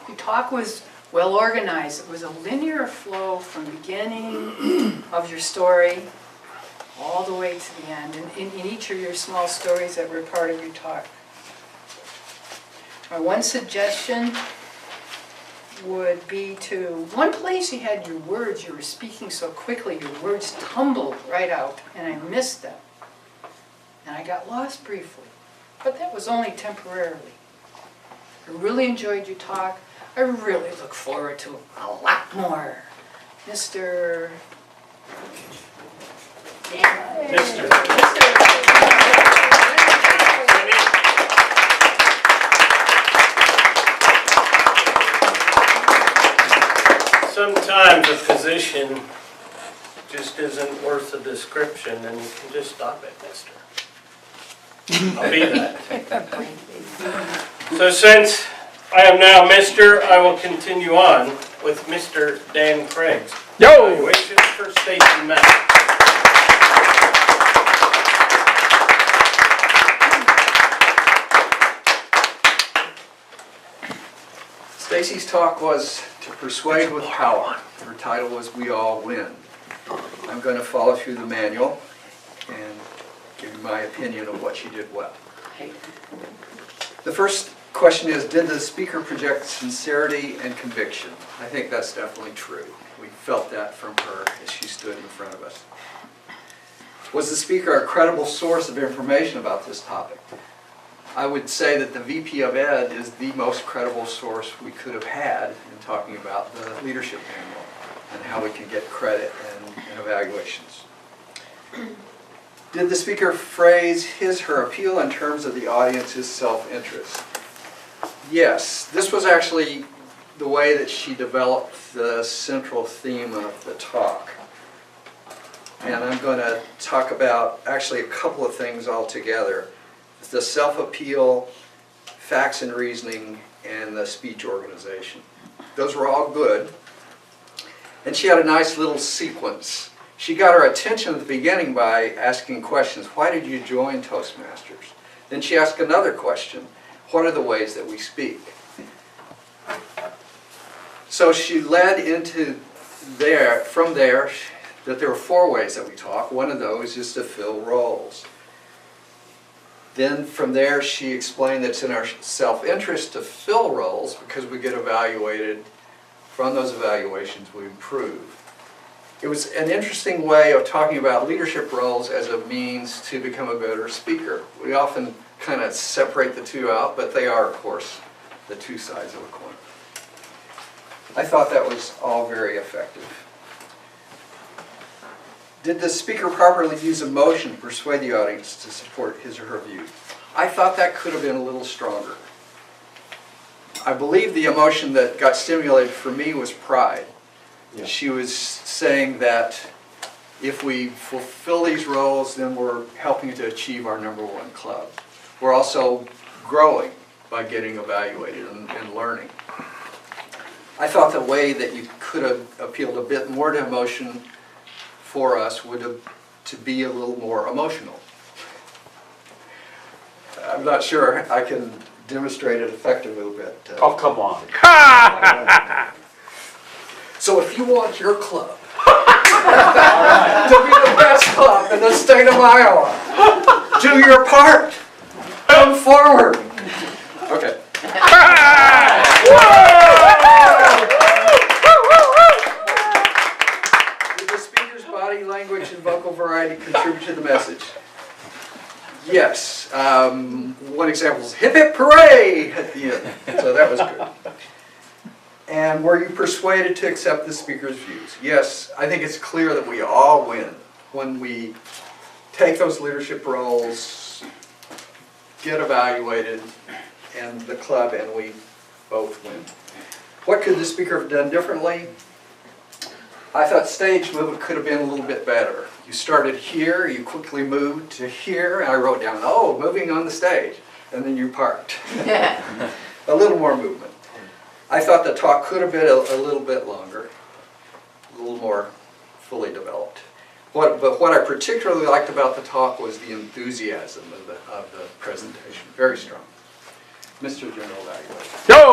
Your talk was well organized. It was a linear flow from the beginning of your story all the way to the end, in each of your small stories that were part of your talk. My one suggestion would be to, one place you had your words, you were speaking so quickly, your words tumbled right out, and I missed them. And I got lost briefly, but that was only temporarily. I really enjoyed your talk. I really look forward to a lot more. Mr. Sometimes a position just isn't worth the description, and you can just stop it, mister. I'll be that. So since I am now Mr., I will continue on with Mr. Dan Craig's evaluation for Stacy Mack. Stacy's talk was to persuade with power. Her title was We All Win. I'm going to follow through the manual and give you my opinion of what she did well. The first question is, did the speaker project sincerity and conviction? I think that's definitely true. We felt that from her as she stood in front of us. Was the speaker a credible source of information about this topic? I would say that the VP of Ed is the most credible source we could have had in talking about the leadership manual and how we can get credit and evaluations. Did the speaker phrase her appeal in terms of the audience's self-interest? Yes, this was actually the way that she developed the central theme of the talk. And I'm going to talk about actually a couple of things altogether. The self-appeal, facts and reasoning, and the speech organization. Those were all good. And she had a nice little sequence. She got our attention at the beginning by asking questions. Why did you join Toastmasters? Then she asked another question. What are the ways that we speak? So she led into from there, that there are 4 ways that we talk. One of those is to fill roles. Then from there she explained that it's in our self-interest to fill roles because we get evaluated. From those evaluations we improve. It was an interesting way of talking about leadership roles as a means to become a better speaker. We often kind of separate the two out, but they are, of course, the two sides of a coin. I thought that was all very effective. Did the speaker properly use emotion to persuade the audience to support his or her view? I thought that could have been a little stronger. I believe the emotion that got stimulated for me was pride. Yeah. She was saying that if we fulfill these roles, then we're helping to achieve our #1 club. We're also growing by getting evaluated and learning. I thought the way that you could have appealed a bit more to emotion for us would have to be a little more emotional. I'm not sure I can demonstrate it effectively, but... Oh, come on. So if you want your club to be the best club in the state of Iowa, do your part. Come forward. Okay. Did the speaker's body language and vocal variety contribute to the message? Yes. One example is hip hip hooray at the end. So that was good. And were you persuaded to accept the speaker's views? Yes, I think it's clear that we all win when we take those leadership roles, get evaluated, and the club and we both win. What could the speaker have done differently? I thought stage movement could have been a little bit better. You started here, you quickly moved to here, and I wrote down, oh, moving on the stage, and then you parked. A little more movement. I thought the talk could have been a little bit longer, a little more fully developed. But what I particularly liked about the talk was the enthusiasm of the presentation. Very strong. Mr. General Evaluator. Yo!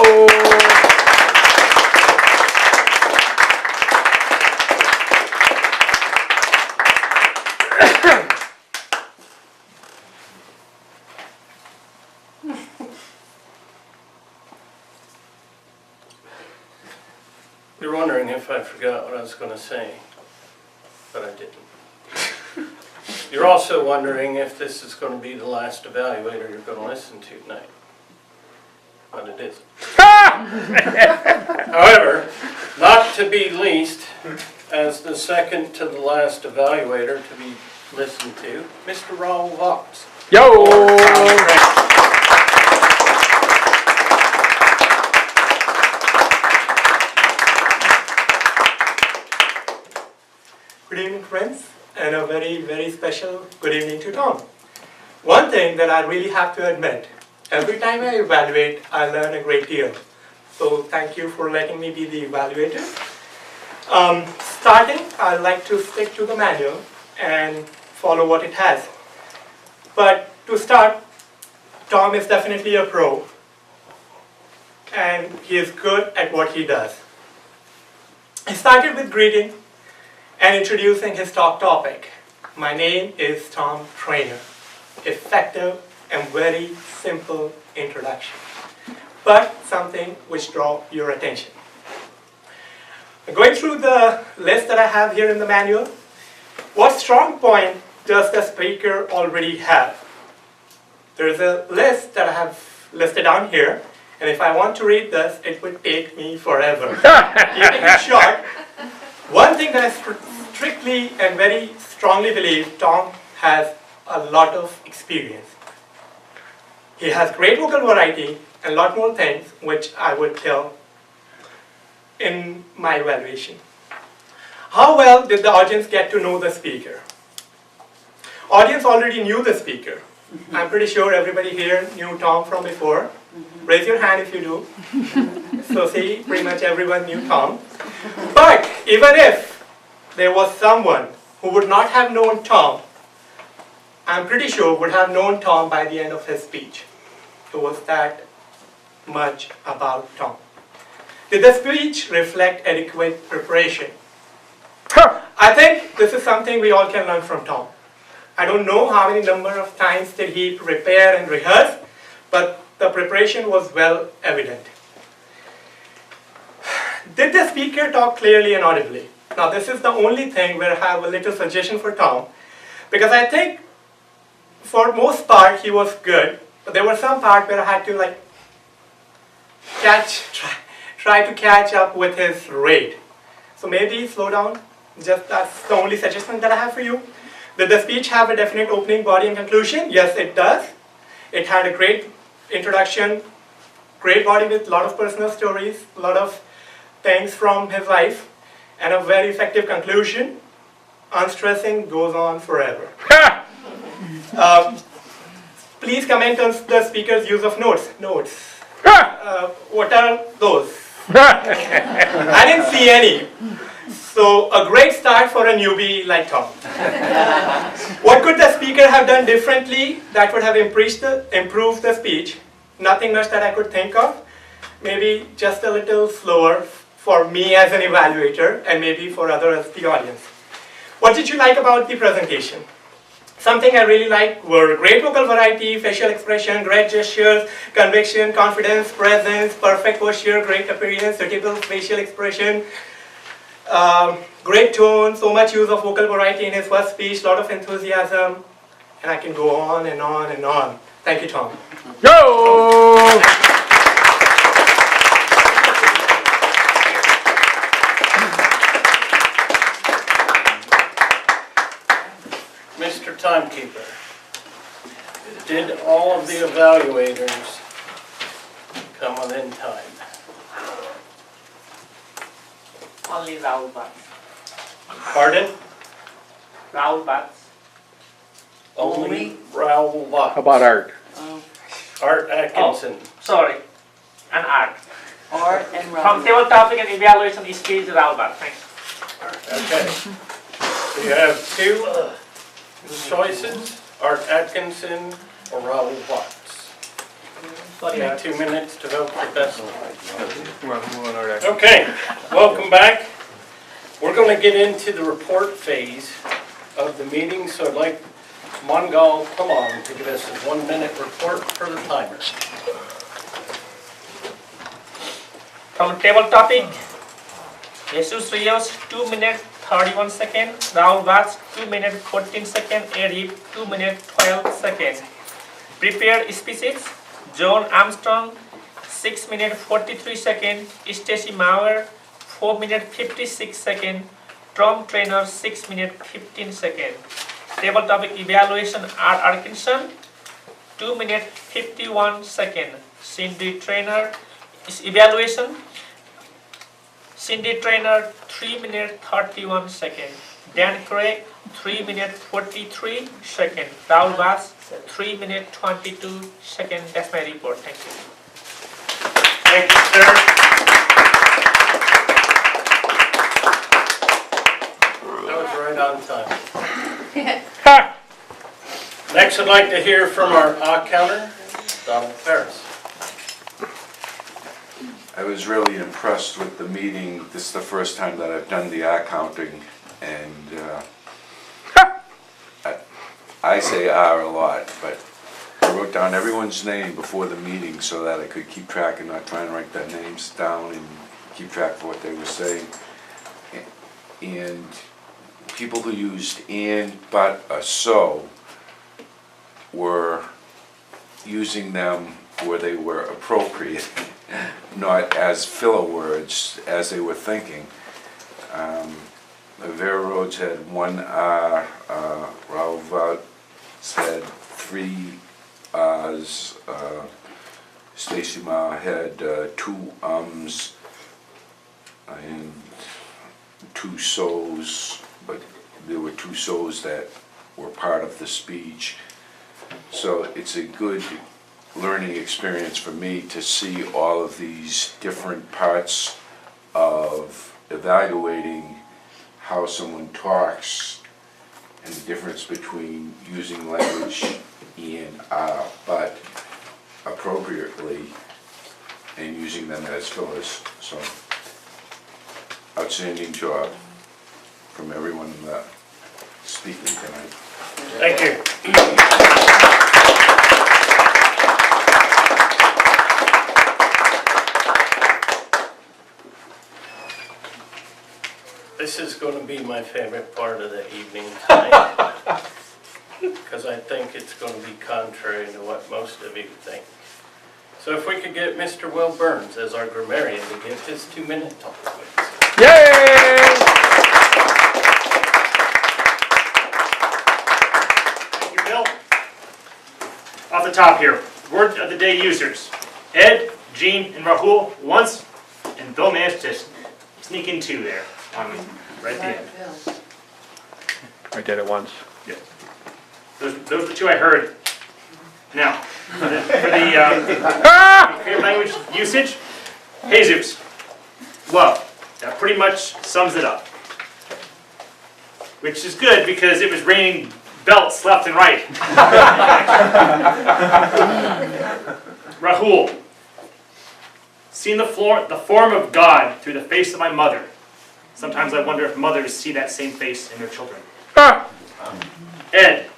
You're wondering if I forgot what I was going to say, but I didn't. You're also wondering if this is going to be the last evaluator you're going to listen to tonight, but it isn't. However, not to be least, as the second to the last evaluator to be listened to, Mr. Raul Vox. Yo! Good evening, friends, and a very, very special good evening to Tom. One thing that I really have to admit, every time I evaluate, I learn a great deal. So thank you for letting me be the evaluator. Starting, I like to stick to the manual and follow what it has. But to start, Tom is definitely a pro, and he is good at what he does. He started with greeting and introducing his talk topic. My name is Tom Trainer. Effective and very simple introduction, but something which draw your attention. Going through the list that I have here in the manual, what strong point does the speaker already have? There's a list that I have listed down here, and if I want to read this, it would take me forever. Keeping it short, one thing that I strictly and very strongly believe, Tom has a lot of experience. He has great vocal variety and a lot more things which I would tell in my evaluation. How well did the audience get to know the speaker? Audience already knew the speaker. I'm pretty sure everybody here knew Tom from before. Raise your hand if you do. So see, pretty much everyone knew Tom. But even if there was someone who would not have known Tom, I'm pretty sure would have known Tom by the end of his speech. It was that much about Tom. Did the speech reflect adequate preparation? I think this is something we all can learn from Tom. I don't know how many number of times did he prepare and rehearse, but the preparation was well evident. Did the speaker talk clearly and audibly? Now this is the only thing where I have a little suggestion for Tom, because I think for most part he was good, but there were some part where I had to like try to catch up with his rate. So maybe slow down. Just that's the only suggestion that I have for you. Did the speech have a definite opening, body, and conclusion? Yes, it does. It had a great introduction, great body with a lot of personal stories, a lot of things from his life, and a very effective conclusion. Unstressing goes on forever. Please comment on the speaker's use of notes. What are those? I didn't see any. So a great start for a newbie like Tom. What could the speaker have done differently that would have improved the speech? Nothing much that I could think of. Maybe just a little slower for me as an evaluator and maybe for others in the audience. What did you like about the presentation? Something I really liked were great vocal variety, facial expression, great gestures, conviction, confidence, presence, perfect posture, great appearance, suitable facial expression, great tone, so much use of vocal variety in his first speech, lot of enthusiasm, and I can go on and on and on. Thank you, Tom. Yo! Mr. Timekeeper, did all of the evaluators come within time? Only Rahul Bhatt. Pardon? Rahul Bhatt. Only Rahul Bhatt. How about Art? Art Atkinson. Sorry, and Art. Art and From Rahul. table topic and evaluation stage, Rahul Bhatt. Thanks. Okay. So you have two choices, Art Atkinson or Rahul Bhatt. You have 2 minutes to vote for best. Okay, welcome back. We're going to get into the report phase of the meeting, so I'd like Mangal Kaman to give us a 1 minute report for the timer. From table topic, Jesus Rios 2 minutes 31 seconds, Rahul Bhatt 2 minutes 14 seconds, Eric 2 minutes 12 seconds. Prepared speeches, John Armstrong 6 minutes 43 seconds, Stacy Mauer 4 minutes 56 seconds, Tom Trainer 6 minutes 15 seconds. Table topic evaluation Art Atkinson 2 minutes 51 seconds. Cindy Trainer evaluation, Cindy Trainer 3 minutes 31 seconds. Dan Craig 3 minutes 43 seconds. Rahul Bhatt 3 minutes 22 seconds. That's my report. Thank you. Thank you, sir. That was right on time. Next, I'd like to hear from our counter, Donald Ferris. I was really impressed with the meeting. This is the first time that I've done the counting, and I say a lot, but I wrote down everyone's name before the meeting so that I could keep track and not try and write their names down and keep track of what they were saying. And people who used and, but, so were using them where they were appropriate, not as filler words as they were thinking. Vera Rhodes had 1 R, Rahul Bhatt had 3 R's, Stacy Ma had 2 ums and 2 so's, but there were 2 so's that were part of the speech. So it's a good learning experience for me to see all of these different parts of evaluating how someone talks and the difference between using language and but appropriately and using them as fillers. So outstanding job from everyone speaking tonight. Thank you. This is going to be my favorite part of the evening tonight, because I think it's going to be contrary to what most of you think. So if we could get Mr. Will Burns as our grammarian to give his 2 minute talk, please. Yay! Thank you, Bill. Off the top here, word of the day users. Ed, Gene and Rahul once, and Bill managed to sneak in two there on me, right at the end. I did it once. Yeah. Those are the two I heard. Now, for the creative language usage, Jesus, love. That pretty much sums it up. Which is good because it was raining belts left and right. Rahul, seeing the form of God through the face of my mother. Sometimes I wonder if mothers see that same face in their children. Ed,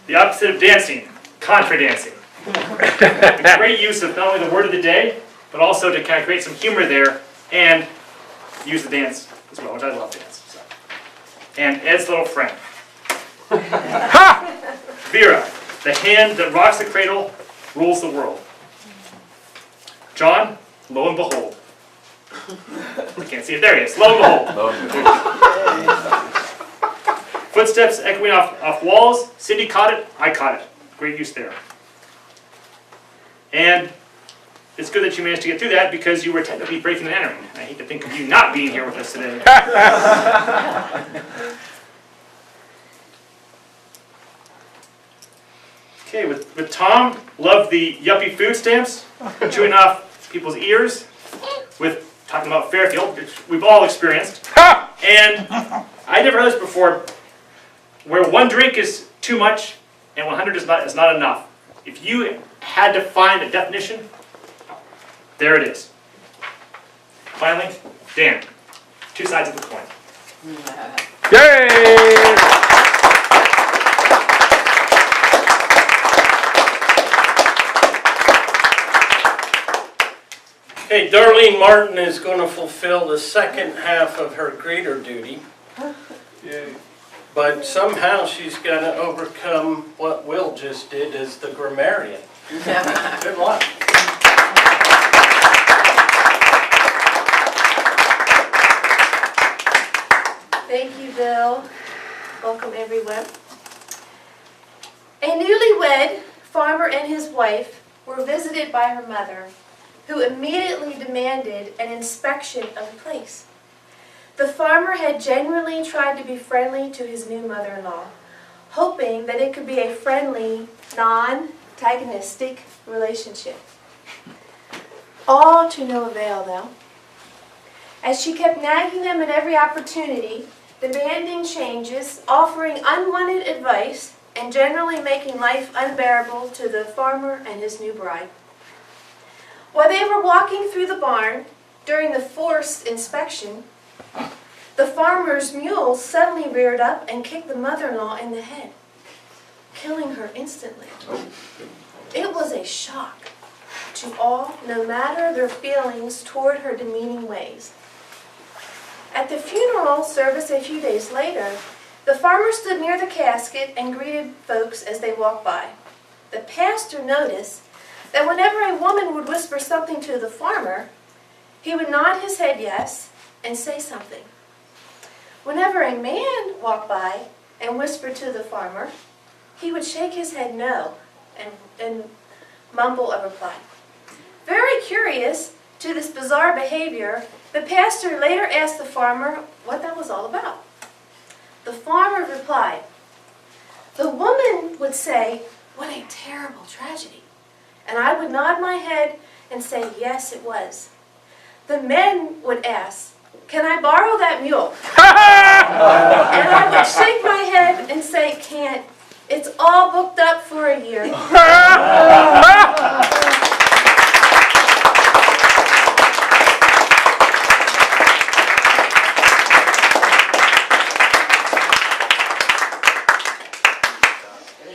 the opposite of dancing, contra dancing. A great use of not only the word of the day, but also to kind of create some humor there and use the dance as well, which I love dance. So. And Ed's little friend. Vera, the hand that rocks the cradle, rules the world. John, lo and behold. I can't see it. There he is. Lo and behold. Footsteps echoing off walls. Cindy caught it. I caught it. Great use there. And it's good that you managed to get through that because you were technically breaking and entering. I hate to think of you not being here with us today. Okay, with Tom, loved the yuppie food stamps, chewing off people's ears, with talking about Fairfield, which we've all experienced. And I never heard this before, where one drink is too much and 100 is not enough. If you had to find a definition, there it is. Finally, Dan, two sides of the coin. Yay! Okay, Darlene Martin is going to fulfill the second half of her greeter duty. Yay. But somehow she's got to overcome what Will just did as the grammarian. Good luck. Thank you, Bill. Welcome, everyone. A newlywed farmer and his wife were visited by her mother, who immediately demanded an inspection of the place. The farmer had genuinely tried to be friendly to his new mother-in-law, hoping that it could be a friendly, non-antagonistic relationship. All to no avail, though. As she kept nagging him at every opportunity, demanding changes, offering unwanted advice, and generally making life unbearable to the farmer and his new bride. While they were walking through the barn during the forced inspection, the farmer's mule suddenly reared up and kicked the mother-in-law in the head, killing her instantly. It was a shock to all, no matter their feelings toward her demeaning ways. At the funeral service a few days later, the farmer stood near the casket and greeted folks as they walked by. The pastor noticed that whenever a woman would whisper something to the farmer, he would nod his head yes and say something. Whenever a man walked by and whispered to the farmer, he would shake his head no and mumble a reply. Very curious to this bizarre behavior, the pastor later asked the farmer what that was all about. The farmer replied, "The woman would say, 'What a terrible tragedy.' And I would nod my head and say, 'Yes, it was.' The men would ask, 'Can I borrow that mule?' And I would shake my head and say, 'Can't. It's all booked up for a year.'"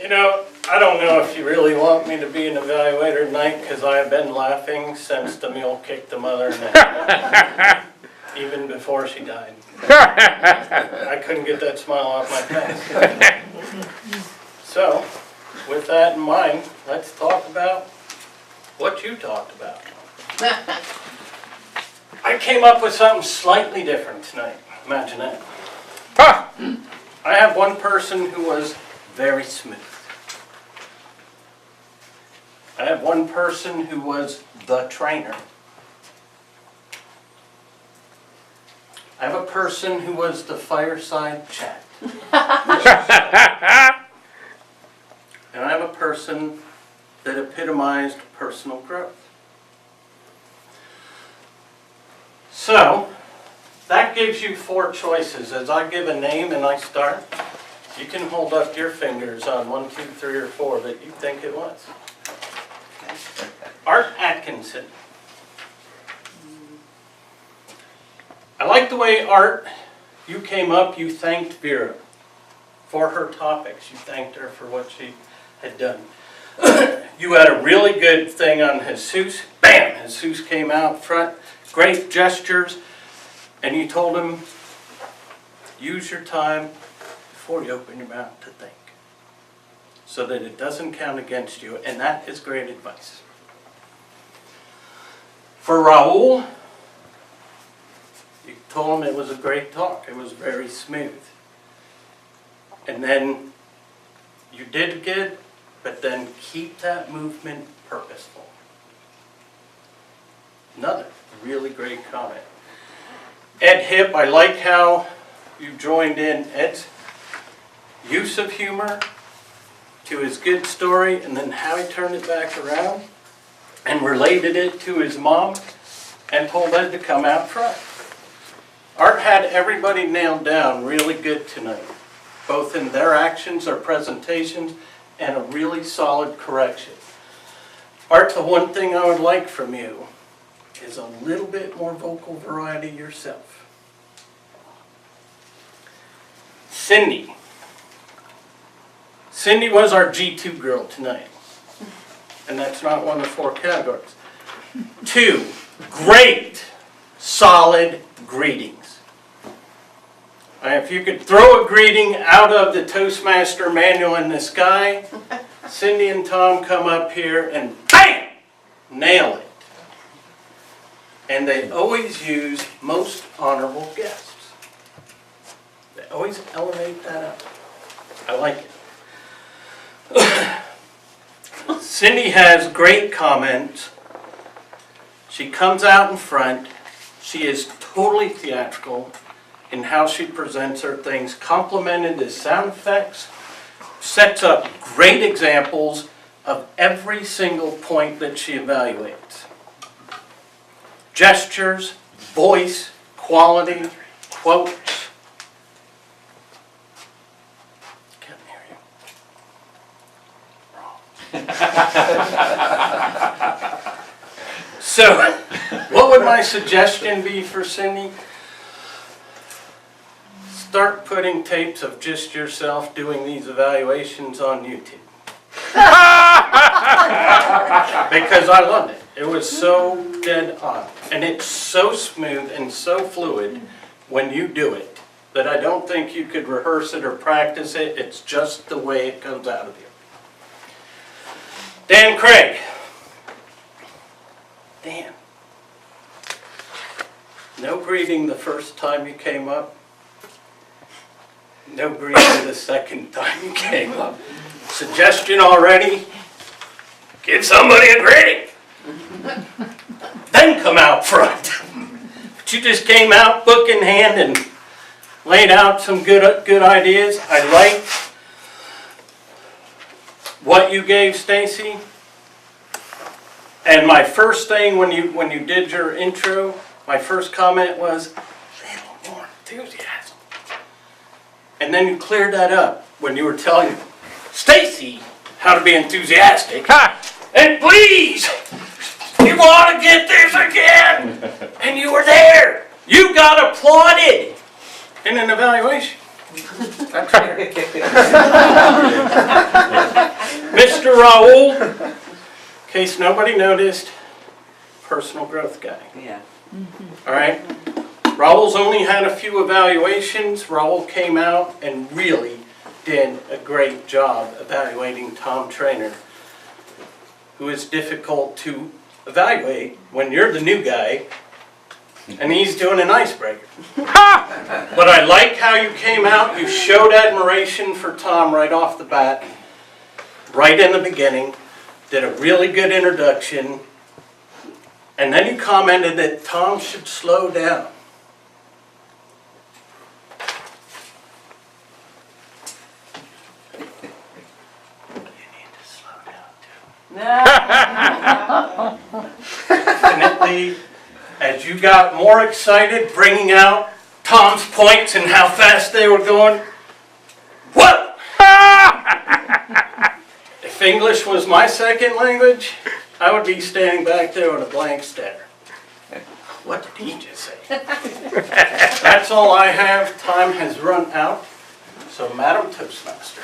You know, I don't know if you really want me to be an evaluator tonight because I have been laughing since the mule kicked the mother in the head, even before she died. I couldn't get that smile off my face. So, with that in mind, let's talk about what you talked about. I came up with something slightly different tonight. Imagine that. I have one person who was very smooth. I have one person who was the trainer. I have a person who was the fireside chat. And I have a person that epitomized personal growth. So, that gives you 4 choices. As I give a name and I start, you can hold up your fingers on 1, 2, 3, or 4 that you think it was. Art Atkinson. I like the way, Art, you came up, you thanked Vera for her topics. You thanked her for what she had done. You had a really good thing on Jesus. Bam! Jesus came out front. Great gestures. And you told him, use your time before you open your mouth to think, so that it doesn't count against you. And that is great advice. For Raul, you told him it was a great talk. It was very smooth. And then you did good, but then keep that movement purposeful. Another really great comment. Ed Hip, I like how you joined in Ed's use of humor to his good story, and then how he turned it back around and related it to his mom and told Ed to come out front. Art had everybody nailed down really good tonight, both in their actions, their presentations, and a really solid correction. Art, the one thing I would like from you is a little bit more vocal variety yourself. Cindy. Cindy was our G2 girl tonight. And that's not one of the 4 categories. 2, great, solid greetings. If you could throw a greeting out of the Toastmaster manual in the sky, Cindy and Tom come up here and BAM! Nail it. And they always use most honorable guests. They always elevate that up. I like it. Cindy has great comments. She comes out in front. She is totally theatrical in how she presents her things, complemented the sound effects, sets up great examples of every single point that she evaluates. Gestures, voice, quality, quotes. Can't hear you. Wrong. So, what would my suggestion be for Cindy? Start putting tapes of just yourself doing these evaluations on YouTube. Because I loved it. It was so dead on. And it's so smooth and so fluid when you do it that I don't think you could rehearse it or practice it. It's just the way it comes out of you. Dan Craig. Dan. No greeting the first time you came up. No greeting the second time you came up. Suggestion already? Give somebody a greeting. Then come out front. But you just came out book in hand and laid out some good ideas. I liked what you gave Stacy. And my first thing when you did your intro, my first comment was a little more enthusiasm. And then you cleared that up when you were telling Stacy how to be enthusiastic. And please, you want to get this again. And you were there. You got applauded in an evaluation. That's fair. Mr. Raul, in case nobody noticed, personal growth guy. Yeah. All right? Raul's only had a few evaluations. Raul came out and really did a great job evaluating Tom Trainer, who is difficult to evaluate when you're the new guy and he's doing an icebreaker. But I like how you came out. You showed admiration for Tom right off the bat, right in the beginning. Did a really good introduction. And then you commented that Tom should slow down. Definitely, as you got more excited bringing out Tom's points and how fast they were going, what? If English was my second language, I would be standing back there with a blank stare. What did he just say? That's all I have. Time has run out. So, Madam Toastmaster.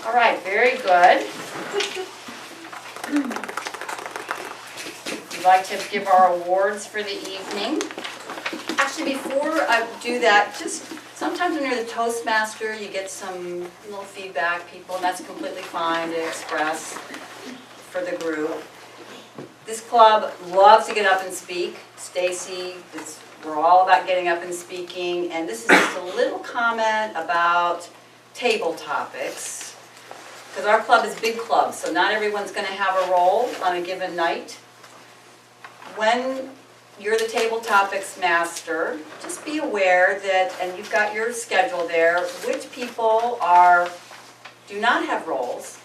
All right, very good. We'd like to give our awards for the evening. Actually, before I do that, just sometimes when you're the Toastmaster, you get some little feedback, people, and that's completely fine to express for the group. This club loves to get up and speak. Stacy, we're all about getting up and speaking, and this is just a little comment about table topics. Because our club is a big club, so not everyone's going to have a role on a given night. When you're the table topics master, just be aware that, and you've got your schedule there, which people do not have roles,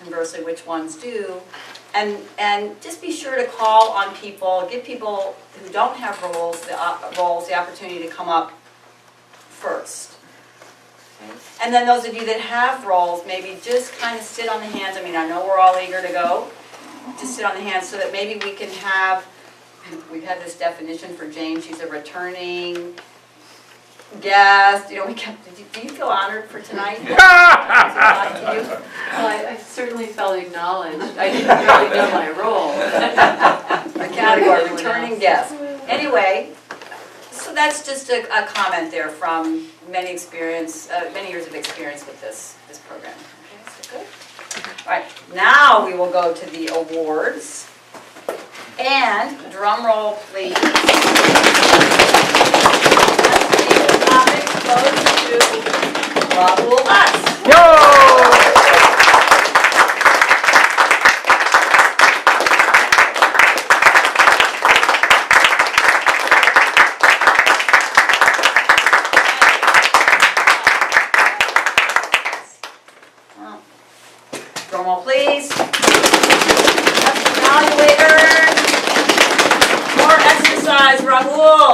conversely which ones do, and just be sure to call on people, give people who don't have roles the opportunity to come up first. And then those of you that have roles, maybe just kind of sit on the hands. I mean, I know we're all eager to go. Just sit on the hands so that maybe we can have, we've had this definition for Jane, she's a returning guest. You know, do you feel honored for tonight? Well, I certainly felt acknowledged. I didn't really know my role. The category, returning guest. Anyway, so that's just a comment there from many years of experience with this program. Okay, so good. All right, now we will go to the awards. And drum roll, please. The topic goes to Rahul Us. Yo! Drum roll, please. Evaluator. More exercise, Rahul.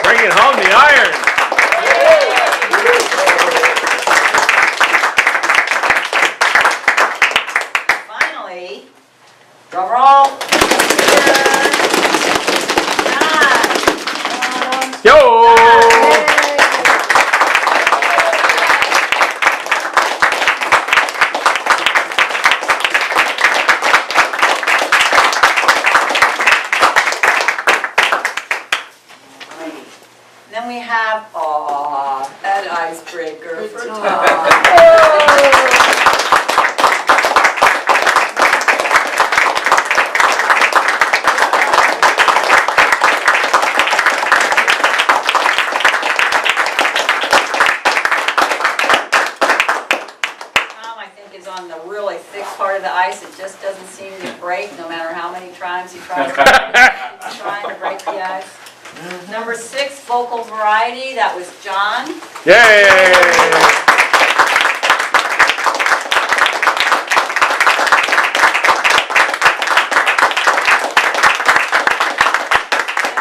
Bringing home the iron. Finally, drum roll. Yo! Then we have, an icebreaker for Tom. Is on the really thick part of the ice. It just doesn't seem to break, no matter how many times you try to break the ice. Number 6, vocal variety. That was John. Yay!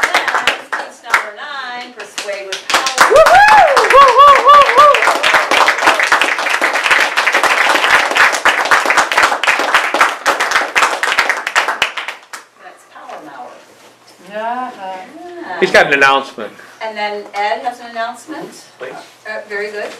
And then, piece number 9, persuade with power. He's got an announcement. And then Ed has an announcement. Please. Very good.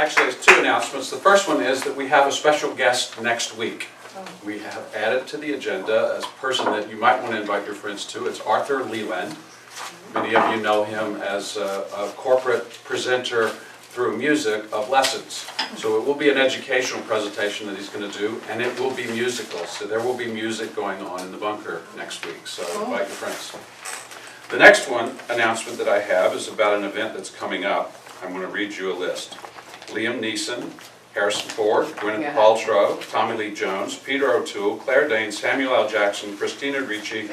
actually, there's two announcements. The first one is that we have a special guest next week. We have added to the agenda a person that you might want to invite your friends to. It's Arthur Leland. Many of you know him as a corporate presenter through music of lessons. So it will be an educational presentation that he's going to do, and it will be musical. So there will be music going on in the bunker next week, so invite your friends. The next one announcement that I have is about an event that's coming up. I'm going to read you a list. Liam Neeson, Harrison Ford, Gwyneth Paltrow, Tommy Lee Jones, Peter O'Toole, Claire Danes, Samuel L. Jackson, Christina Ricci,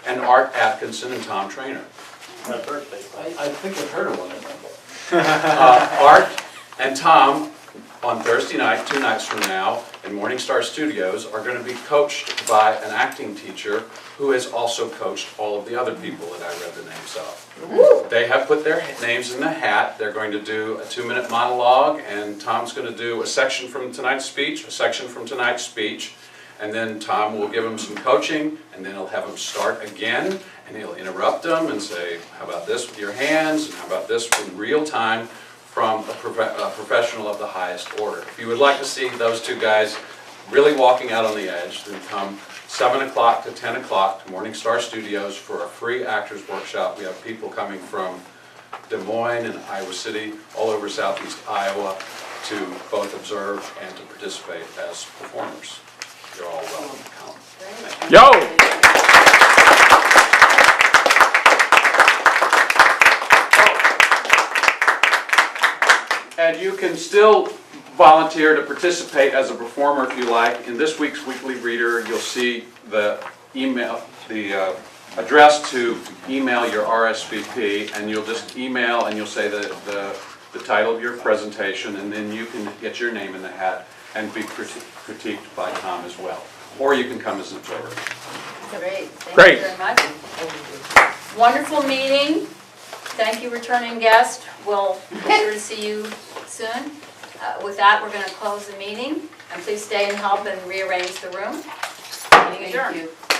and Art Atkinson and Tom Trainer. My birthday. I think I've heard of one of them. Art and Tom, on Thursday night, 2 nights from now, in Morningstar Studios, are going to be coached by an acting teacher who has also coached all of the other people that I read the names of. They have put their names in the hat. They're going to do a 2-minute monologue, and Tom's going to do a section from tonight's speech, a section from tonight's speech, and then Tom will give them some coaching, and then he'll have them start again, and he'll interrupt them and say, how about this with your hands, and how about this in real time from a professional of the highest order. If you would like to see those two guys really walking out on the edge, then come 7 o'clock to 10 o'clock to Morningstar Studios for a free actors workshop. We have people coming from Des Moines and Iowa City, all over southeast Iowa, to both observe and to participate as performers. You're all welcome to come. Yo! And you can still volunteer to participate as a performer if you like. In this week's Weekly Reader, you'll see the email, the address to email your RSVP, and you'll just email and you'll say the title of your presentation, and then you can get your name in the hat and be critiqued by Tom as well. Or you can come as an observer. Great, thank you very much. Wonderful meeting. Thank you, returning guest. We'll be sure to see you soon. With that, we're going to close the meeting. And please stay and help and rearrange the room. Meeting adjourned. Thank you.